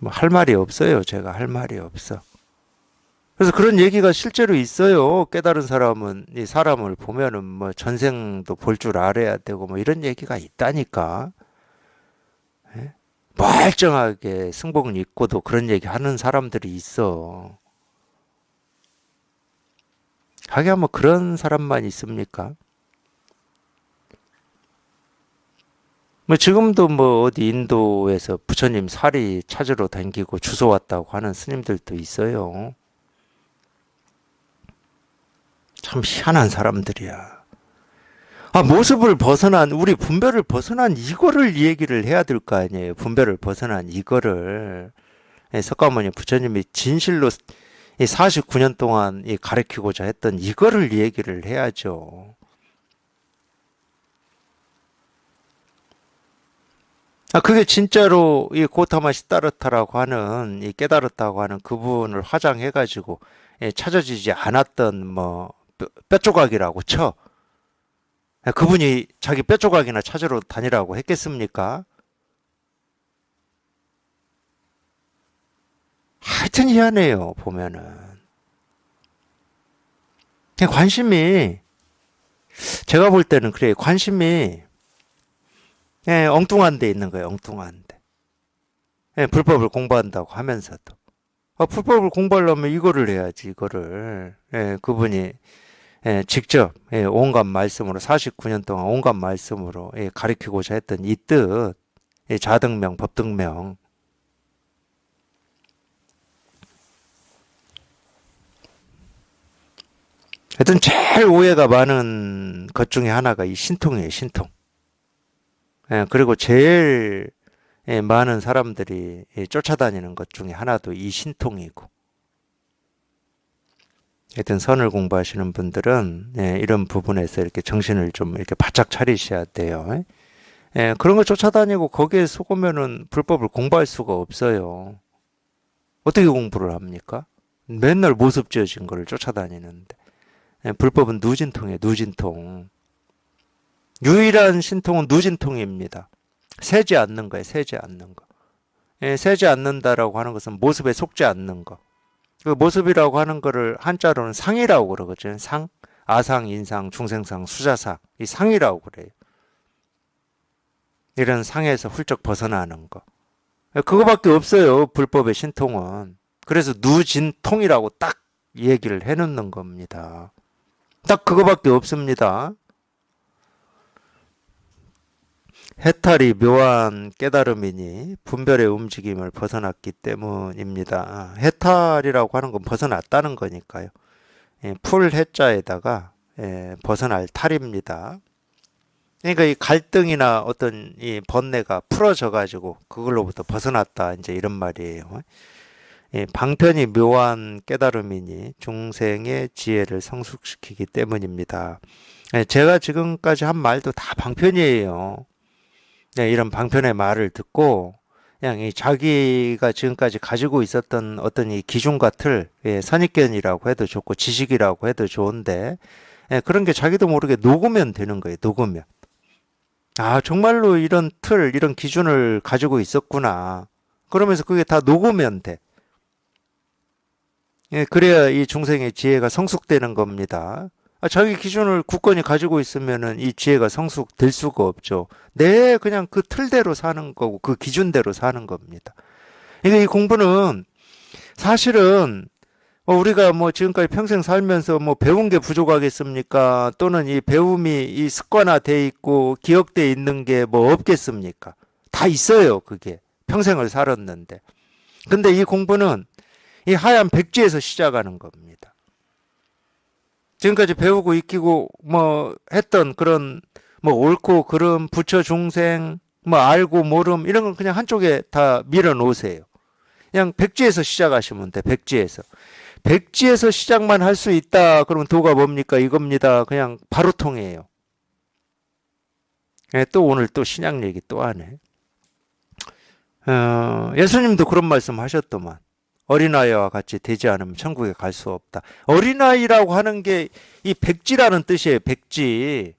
뭐 할 말이 없어요. 제가 할 말이 없어. 그래서 그런 얘기가 실제로 있어요. 깨달은 사람은 이 사람을 보면은 뭐 전생도 볼 줄 알아야 되고 뭐 이런 얘기가 있다니까. 예? 멀쩡하게 승복을 입고도 그런 얘기 하는 사람들이 있어. 하긴 뭐 그런 사람만 있습니까? 뭐 지금도 뭐 어디 인도에서 부처님 사리 찾으러 다니고 주워 왔다고 하는 스님들도 있어요. 참 희한한 사람들이야. 모습을 벗어난, 우리 분별을 벗어난 이거를 얘기를 해야 될 거 아니에요. 분별을 벗어난 이거를. 석가모니 부처님이 진실로 이 49년 동안 이 가르치고자 했던 이거를 얘기를 해야죠. 그게 진짜로 이 고타마 시다르타라고 하는 이 깨달았다고 하는 그분을 화장해가지고 찾아지지 않았던 뭐 뼈조각이라고 쳐. 그분이 자기 뼈조각이나 찾으러 다니라고 했겠습니까? 하여튼 희한해요, 보면은. 관심이, 제가 볼 때는 그래요. 관심이 엉뚱한 데 있는 거예요. 엉뚱한 데. 불법을 공부한다고 하면서도. 불법을 공부하려면 이거를 해야지, 이거를. 그분이 직접 온갖 말씀으로 49년 동안 온갖 말씀으로 가르치고자 했던 이 뜻, 자등명, 법등명. 하여튼 제일 오해가 많은 것 중에 하나가 이 신통이에요, 신통. 그리고 제일 많은 사람들이 쫓아다니는 것 중에 하나도 이 신통이고. 하여튼 선을 공부하시는 분들은 이런 부분에서 이렇게 정신을 좀 이렇게 바짝 차리셔야 돼요. 그런 거 쫓아다니고 거기에 속으면은 불법을 공부할 수가 없어요. 어떻게 공부를 합니까? 맨날 모습 지어진 거를 쫓아다니는데. 불법은 누진통이에요, 누진통. 유일한 신통은 누진통입니다. 세지 않는 거예요, 세지 않는 거. 세지 않는다라고 하는 것은 모습에 속지 않는 거. 그 모습이라고 하는 거를 한자로는 상이라고 그러거든요. 상, 아상, 인상, 중생상, 수자상. 이 상이라고 그래요. 이런 상에서 훌쩍 벗어나는 거. 그거밖에 없어요, 불법의 신통은. 그래서 누진통이라고 딱 얘기를 해놓는 겁니다. 딱 그거밖에 없습니다. 해탈이 묘한 깨달음이니 분별의 움직임을 벗어났기 때문입니다. 해탈이라고 하는 건 벗어났다는 거니까요. 풀 해자에다가 벗어날 탈입니다. 그러니까 이 갈등이나 어떤 이 번뇌가 풀어져 가지고 그걸로부터 벗어났다, 이제 이런 말이에요. 방편이 묘한 깨달음이니 중생의 지혜를 성숙시키기 때문입니다. 제가 지금까지 한 말도 다 방편이에요. 이런 방편의 말을 듣고 그냥 이 자기가 지금까지 가지고 있었던 어떤 이 기준과 틀, 선입견이라고 해도 좋고 지식이라고 해도 좋은데 그런 게 자기도 모르게 녹으면 되는 거예요. 녹으면. 아, 정말로 이런 틀, 이런 기준을 가지고 있었구나. 그러면서 그게 다 녹으면 돼. 그래야 이 중생의 지혜가 성숙되는 겁니다. 자기 기준을 굳건히 가지고 있으면은 이 지혜가 성숙될 수가 없죠. 그냥 그 틀대로 사는 거고 그 기준대로 사는 겁니다. 그러니까 이 공부는 사실은 우리가 뭐 지금까지 평생 살면서 뭐 배운 게 부족하겠습니까? 또는 이 배움이 이 습관화돼 있고 기억돼 있는 게 뭐 없겠습니까? 다 있어요, 그게. 평생을 살았는데. 근데 이 공부는 이 하얀 백지에서 시작하는 겁니다. 지금까지 배우고 익히고 뭐 했던 그런 뭐 옳고 그름, 부처 중생, 뭐 알고 모름 이런 건 그냥 한쪽에 다 밀어 놓으세요. 그냥 백지에서 시작하시면 돼. 백지에서. 백지에서 시작만 할 수 있다. 그러면 도가 뭡니까? 이겁니다. 그냥 바로 통해요. 또 오늘 또 신약 얘기 또 하네. 예수님도 그런 말씀 하셨더만. 어린아이와 같이 되지 않으면 천국에 갈 수 없다. 어린아이라고 하는 게 이 백지라는 뜻이에요. 백지.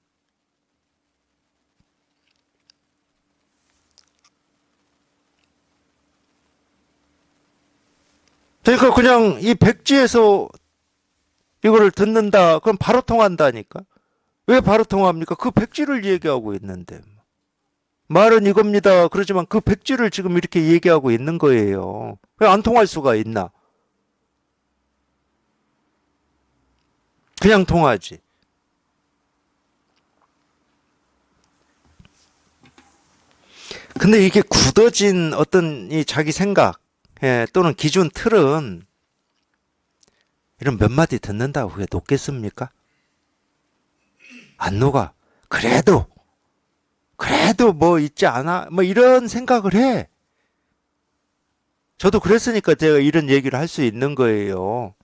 그러니까 그냥 이 백지에서 이거를 듣는다. 그럼 바로 통한다니까. 왜 바로 통합니까? 그 백지를 얘기하고 있는데. 말은 이겁니다. 그렇지만 그 백지를 지금 이렇게 얘기하고 있는 거예요. 왜 안 통할 수가 있나? 그냥 통하지. 근데 이게 굳어진 어떤 이 자기 생각, 또는 기준 틀은 이런 몇 마디 듣는다고 그게 녹겠습니까? 안 녹아. 그래도 뭐 있지 않아? 뭐 이런 생각을 해. 저도 그랬으니까 제가 이런 얘기를 할 수 있는 거예요.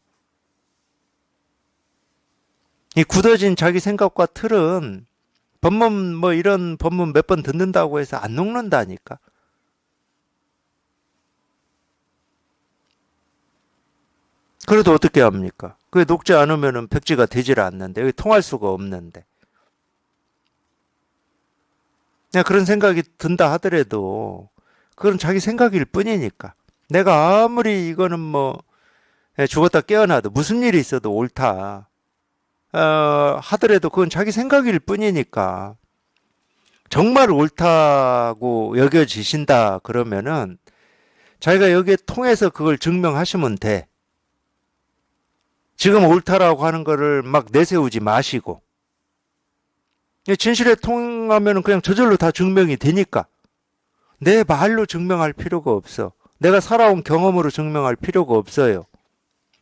이 굳어진 자기 생각과 틀은 법문 뭐 이런 법문 몇 번 듣는다고 해서 안 녹는다니까. 그래도 어떻게 합니까? 그게 녹지 않으면은 백지가 되질 않는데, 여기 통할 수가 없는데. 그냥 그런 생각이 든다 하더라도, 그건 자기 생각일 뿐이니까. 내가 아무리 이거는 뭐, 죽었다 깨어나도 무슨 일이 있어도 옳다. 하더라도 그건 자기 생각일 뿐이니까 정말 옳다고 여겨지신다 그러면은 자기가 여기에 통해서 그걸 증명하시면 돼. 지금 옳다라고 하는 거를 막 내세우지 마시고 진실에 통하면 그냥 저절로 다 증명이 되니까 내 말로 증명할 필요가 없어. 내가 살아온 경험으로 증명할 필요가 없어요.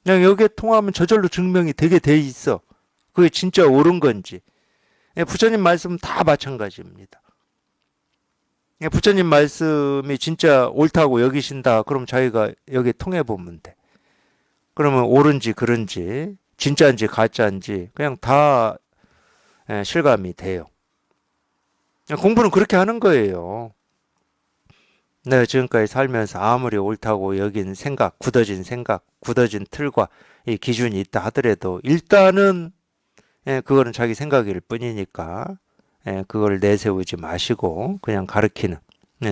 그냥 여기에 통하면 저절로 증명이 되게 돼 있어. 그게 진짜 옳은 건지. 부처님 말씀은 다 마찬가지입니다. 부처님 말씀이 진짜 옳다고 여기신다. 그럼 자기가 여기에 통해 보면 돼. 그러면 옳은지 그른지 진짜인지 가짜인지 그냥 다 실감이 돼요. 공부는 그렇게 하는 거예요. 내가 지금까지 살면서 아무리 옳다고 여긴 생각, 굳어진 틀과 이 기준이 있다 하더라도 일단은 그거는 자기 생각일 뿐이니까 그걸 내세우지 마시고 그냥 가르치는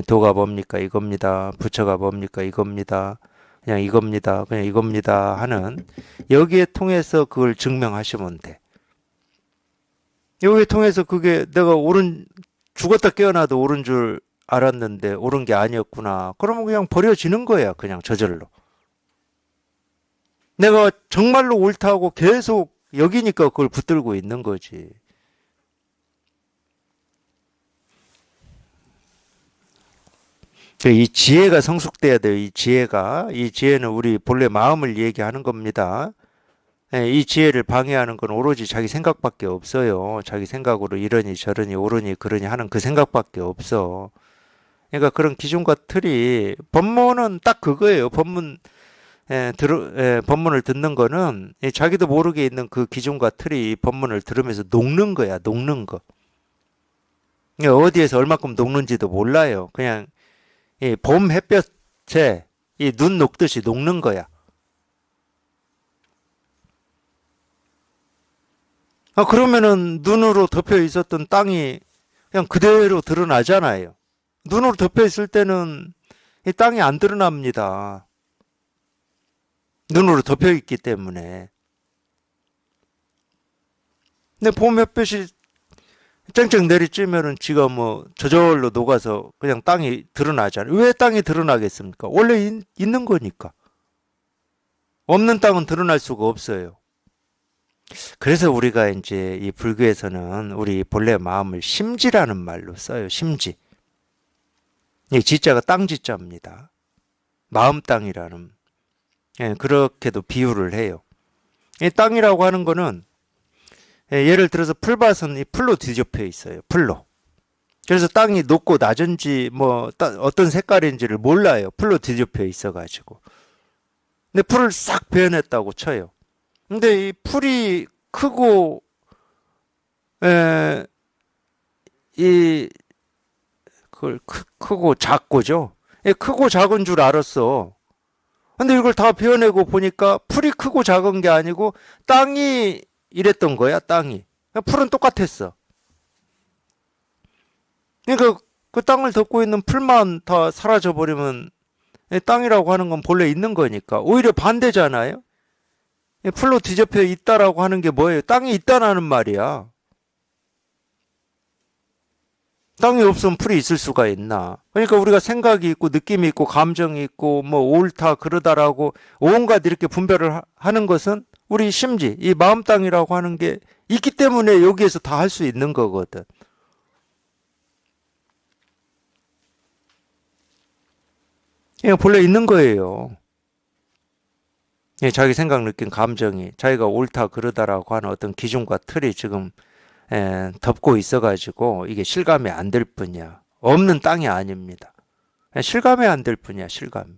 도가 뭡니까 이겁니다. 부처가 뭡니까 이겁니다. 그냥 이겁니다. 그냥 이겁니다 하는 여기에 통해서 그걸 증명하시면 돼. 여기에 통해서 그게 내가 죽었다 깨어나도 옳은 줄 알았는데 옳은 게 아니었구나. 그러면 그냥 버려지는 거야. 그냥 저절로. 내가 정말로 옳다고 계속 여기니까 그걸 붙들고 있는 거지. 이 지혜가 성숙돼야 돼요. 이 지혜는 우리 본래 마음을 얘기하는 겁니다. 이 지혜를 방해하는 건 오로지 자기 생각밖에 없어요. 자기 생각으로 이러니 저러니 옳으니 그러니 하는 그 생각밖에 없어. 그러니까 그런 기준과 틀이 법문은 딱 그거예요. 법문을 듣는 거는 자기도 모르게 있는 그 기준과 틀이 법문을 들으면서 녹는 거야. 녹는 거. 어디에서 얼마큼 녹는지도 몰라요. 그냥 이 봄 햇볕에 이 눈 녹듯이 녹는 거야. 그러면은 눈으로 덮여 있었던 땅이 그냥 그대로 드러나잖아요. 눈으로 덮여 있을 때는 이 땅이 안 드러납니다. 눈으로 덮여 있기 때문에. 근데 봄 햇볕이 쨍쨍 내리쬐면은 지가 뭐 저절로 녹아서 그냥 땅이 드러나잖아요. 왜 땅이 드러나겠습니까? 원래 있는 거니까. 없는 땅은 드러날 수가 없어요. 그래서 우리가 이제 이 불교에서는 우리 본래 마음을 심지라는 말로 써요. 심지. 이 지자가 땅지자입니다. 마음 땅이라는 그렇게도 비유를 해요. 이 땅이라고 하는 거는 예를 들어서 풀밭은 이 풀로 뒤덮여 있어요. 풀로. 그래서 땅이 높고 낮은지 뭐 어떤 색깔인지를 몰라요. 풀로 뒤덮여 있어가지고. 근데 풀을 싹 베어냈다고 쳐요. 근데 이 풀이 크고 에, 이 그걸 크고 작고죠. 크고 작은 줄 알았어. 근데 이걸 다 베어내고 보니까 풀이 크고 작은 게 아니고 땅이 이랬던 거야. 땅이. 풀은 똑같았어. 그러니까 그 땅을 덮고 있는 풀만 다 사라져 버리면 땅이라고 하는 건 본래 있는 거니까 오히려 반대잖아요. 풀로 뒤덮여 있다라고 하는 게 뭐예요? 땅이 있다라는 말이야. 땅이 없으면 풀이 있을 수가 있나? 그러니까 우리가 생각이 있고 느낌이 있고 감정이 있고 뭐 옳다 그러다라고 온갖 이렇게 분별을 하는 것은 우리 심지 이 마음 땅이라고 하는 게 있기 때문에 여기에서 다 할 수 있는 거거든. 그냥 본래 있는 거예요. 자기 생각, 느낀 감정이 자기가 옳다 그러다라고 하는 어떤 기준과 틀이 지금 덮고 있어가지고 이게 실감이 안 될 뿐이야. 없는 땅이 아닙니다. 실감이 안 될 뿐이야, 실감이.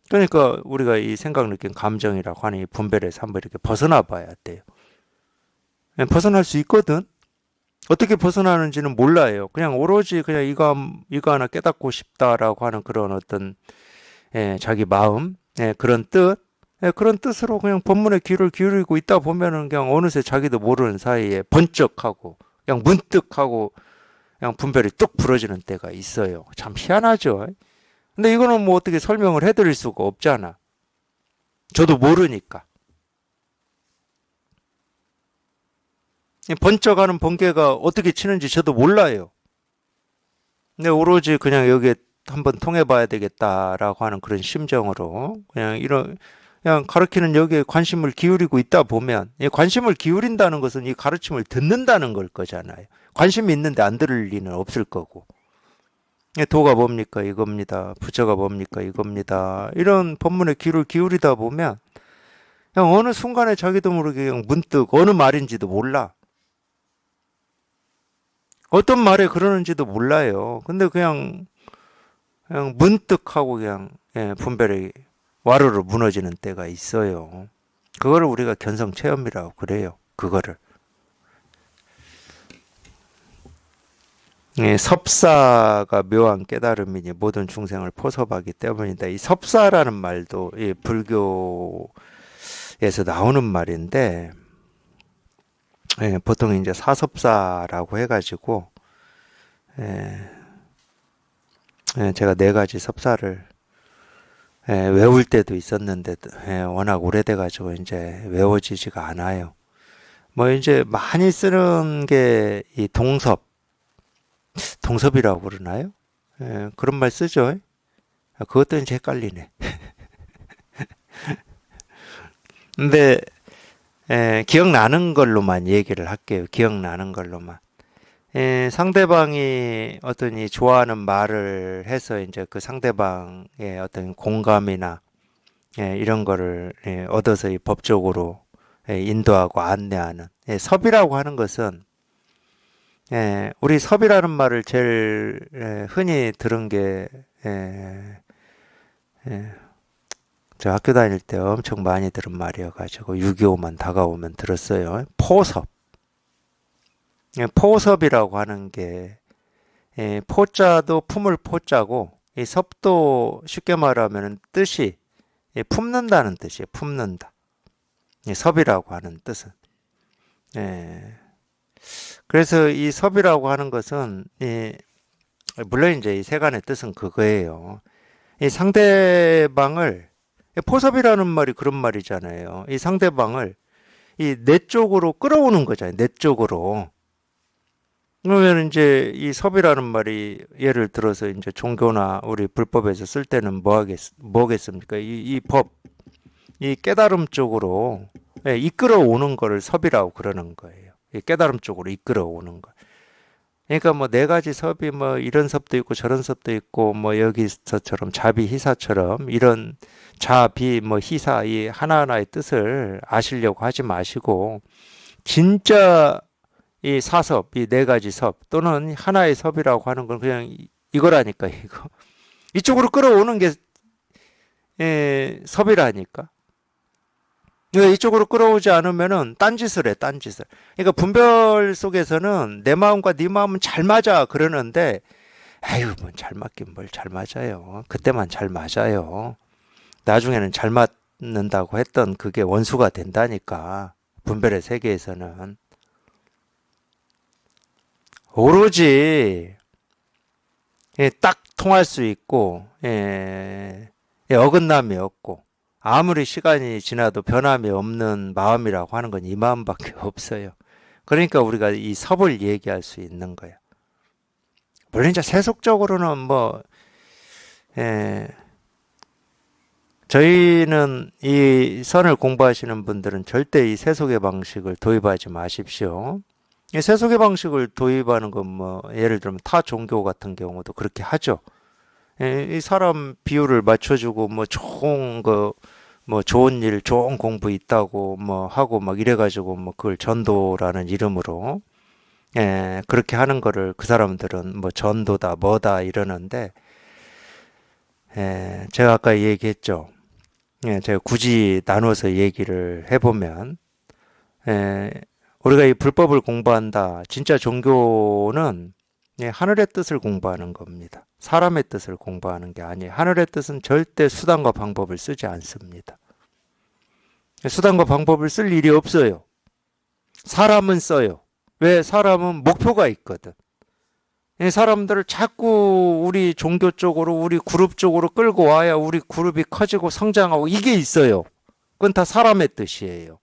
그러니까 우리가 이 생각, 느낀 감정이라고 하는 이 분별에서 한번 이렇게 벗어나 봐야 돼요. 벗어날 수 있거든? 어떻게 벗어나는지는 몰라요. 그냥 오로지 그냥 이거 하나 깨닫고 싶다라고 하는 그런 어떤 자기 마음, 그런 뜻, 그런 뜻으로 그냥 법문에 귀를 기울이고 있다 보면은 그냥 어느새 자기도 모르는 사이에 번쩍하고 그냥 문득하고 그냥 분별이 뚝 부러지는 때가 있어요. 참 희한하죠. 근데 이거는 뭐 어떻게 설명을 해드릴 수가 없잖아. 저도 모르니까. 번쩍하는 번개가 어떻게 치는지 저도 몰라요. 근데 오로지 그냥 여기에 한번 통해봐야 되겠다라고 하는 그런 심정으로 그냥 가르치는 여기에 관심을 기울이고 있다 보면, 이 관심을 기울인다는 것은 이 가르침을 듣는다는 걸 거잖아요. 관심이 있는데 안 들을 리는 없을 거고. 도가 뭡니까? 이겁니다. 부처가 뭡니까? 이겁니다. 이런 법문에 귀를 기울이다 보면 그냥 어느 순간에 자기도 모르게 그냥 문득 어느 말인지도 몰라. 어떤 말에 그러는지도 몰라요. 근데 그냥 문득 하고 그냥 분별이 와르르 무너지는 때가 있어요. 그거를 우리가 견성 체험이라고 그래요. 그거를. 섭사가 묘한 깨달음이니 모든 중생을 포섭하기 때문이다. 이 섭사라는 말도 이 불교에서 나오는 말인데, 보통 이제 사섭사라고 해가지고, 제가 네 가지 섭사를 외울 때도 있었는데, 워낙 오래돼가지고 이제 외워지지가 않아요. 뭐 이제 많이 쓰는 게 이 동섭이라고 그러나요? 그런 말 쓰죠. 그것도 이제 헷갈리네. 근데 기억나는 걸로만 얘기를 할게요. 기억나는 걸로만. 상대방이 어떤 이 좋아하는 말을 해서 이제 그 상대방의 어떤 공감이나 이런 거를 얻어서 이 법적으로 인도하고 안내하는 섭이라고 하는 것은 우리 섭이라는 말을 제일 흔히 들은 게 저 학교 다닐 때 엄청 많이 들은 말이어가지고 6.25만 다가오면 들었어요. 포섭. 포섭이라고 하는 게 포자도 품을 포자고 이 섭도 쉽게 말하면 뜻이 품는다는 뜻이에요. 품는다. 섭이라고 하는 뜻은. 그래서 이 섭이라고 하는 것은 물론 이제 이 세간의 뜻은 그거예요. 이 상대방을 포섭이라는 말이 그런 말이잖아요. 이 상대방을 이 내 쪽으로 끌어오는 거잖아요. 내 쪽으로. 그러면 이제 이 섭이라는 말이 예를 들어서 이제 종교나 우리 불법에서 쓸 때는 뭐겠습니까? 이 법, 이 깨달음 쪽으로 이끌어오는 거를 섭이라고 그러는 거예요. 이 깨달음 쪽으로 이끌어오는 거. 그러니까 뭐 네 가지 섭이 뭐 이런 섭도 있고 저런 섭도 있고 뭐 여기서처럼 자비 희사처럼 이런 자비 뭐 희사 이 하나하나의 뜻을 아시려고 하지 마시고 진짜 이 사섭 이 네 가지 섭 또는 하나의 섭이라고 하는 건 그냥 이거라니까 이거 이쪽으로 끌어오는 게 섭이라니까. 그러니까 이쪽으로 끌어오지 않으면은 딴짓을 해, 딴짓을. 그러니까 분별 속에서는 내 마음과 네 마음은 잘 맞아 그러는데, 아유, 뭐 잘 맞긴 뭘 잘 맞아요. 그때만 잘 맞아요. 나중에는 잘 맞는다고 했던 그게 원수가 된다니까. 분별의 세계에서는. 오로지 딱 통할 수 있고, 어긋남이 없고, 아무리 시간이 지나도 변함이 없는 마음이라고 하는 건 이 마음밖에 없어요. 그러니까 우리가 이 섭을 얘기할 수 있는 거예요. 물론 이제 세속적으로는 저희는 이 선을 공부하시는 분들은 절대 이 세속의 방식을 도입하지 마십시오. 이 세속의 방식을 도입하는 건 예를 들면 타 종교 같은 경우도 그렇게 하죠. 이 사람 비율을 맞춰주고 좋은 일, 좋은 공부 있다고 하고 막 이래가지고 그걸 전도라는 이름으로 그렇게 하는 거를 그 사람들은 전도다 뭐다 이러는데 제가 아까 얘기했죠. 제가 굳이 나눠서 얘기를 해보면 우리가 이 불법을 공부한다. 진짜 종교는 하늘의 뜻을 공부하는 겁니다. 사람의 뜻을 공부하는 게 아니에요. 하늘의 뜻은 절대 수단과 방법을 쓰지 않습니다. 수단과 방법을 쓸 일이 없어요. 사람은 써요. 왜? 사람은 목표가 있거든. 사람들을 자꾸 우리 종교 쪽으로, 우리 그룹 쪽으로 끌고 와야 우리 그룹이 커지고 성장하고 이게 있어요. 그건 다 사람의 뜻이에요.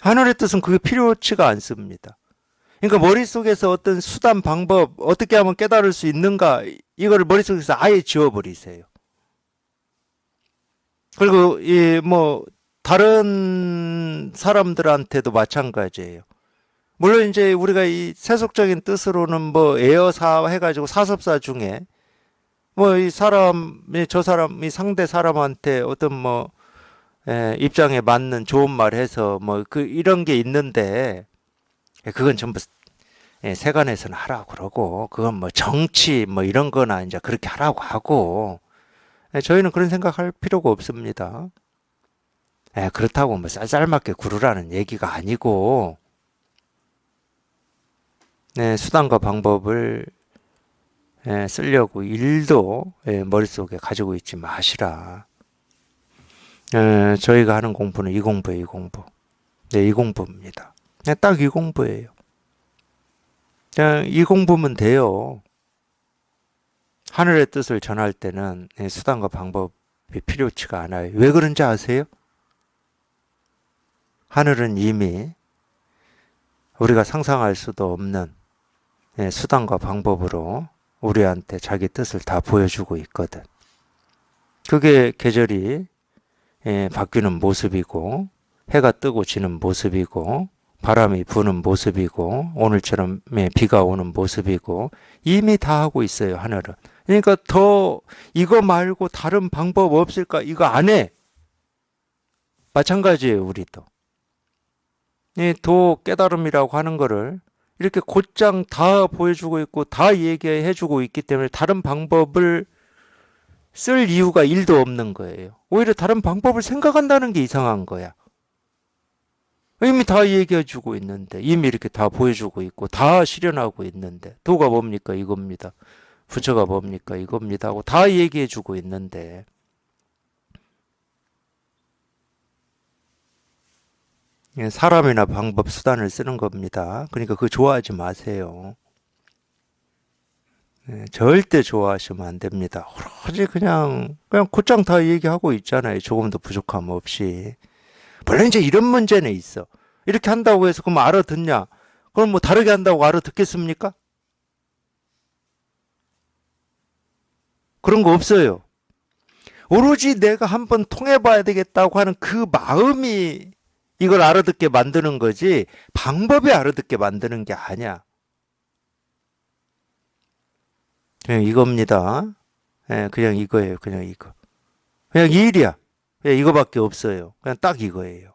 하늘의 뜻은 그게 필요치가 않습니다. 그러니까 머릿속에서 어떤 수단, 방법, 어떻게 하면 깨달을 수 있는가, 이거를 머릿속에서 아예 지워버리세요. 그리고, 다른 사람들한테도 마찬가지예요. 물론 이제 우리가 이 세속적인 뜻으로는 뭐 에어사 해가지고 사섭사 중에 뭐 이 사람이 저 사람이 상대 사람한테 어떤 뭐 입장에 맞는 좋은 말 해서 뭐 그 이런 게 있는데 그건 전부 세간에서는 하라고 그러고 그건 뭐 정치 뭐 이런 거나 이제 그렇게 하라고 하고 저희는 그런 생각할 필요가 없습니다. 그렇다고 뭐 쌀쌀맞게 구르라는 얘기가 아니고 수단과 방법을 쓰려고 일도 머릿속에 가지고 있지 마시라. 저희가 하는 공부는 이 공부예요, 이 공부. 네, 이 공부입니다. 딱 이 공부예요. 그냥 이 공부면 돼요. 하늘의 뜻을 전할 때는 수단과 방법이 필요치가 않아요. 왜 그런지 아세요? 하늘은 이미 우리가 상상할 수도 없는 수단과 방법으로 우리한테 자기 뜻을 다 보여주고 있거든. 그게 계절이 바뀌는 모습이고 해가 뜨고 지는 모습이고 바람이 부는 모습이고 오늘처럼 비가 오는 모습이고 이미 다 하고 있어요, 하늘은. 그러니까 더 이거 말고 다른 방법 없을까? 이거 안 해. 마찬가지예요, 우리도. 이 도 깨달음이라고 하는 거를 이렇게 곧장 다 보여주고 있고 다 얘기해주고 있기 때문에 다른 방법을 쓸 이유가 1도 없는 거예요. 오히려 다른 방법을 생각한다는 게 이상한 거야. 이미 다 얘기해주고 있는데 이미 이렇게 다 보여주고 있고 다 실현하고 있는데 도가 뭡니까? 이겁니다. 부처가 뭡니까? 이겁니다 하고 다 얘기해주고 있는데 사람이나 방법, 수단을 쓰는 겁니다. 그러니까 그거 좋아하지 마세요. 절대 좋아하시면 안 됩니다. 오로지 그냥 곧장 다 얘기하고 있잖아요. 조금도 부족함 없이. 물론 이제 이런 문제는 있어. 이렇게 한다고 해서 그럼 알아듣냐? 그럼 뭐 다르게 한다고 알아듣겠습니까? 그런 거 없어요. 오로지 내가 한번 통해봐야 되겠다고 하는 그 마음이 이걸 알아듣게 만드는 거지 방법이 알아듣게 만드는 게 아니야. 그냥 이겁니다. 그냥 이거예요. 그냥 이거. 그냥 이 일이야. 그냥 이거밖에 없어요. 그냥 딱 이거예요.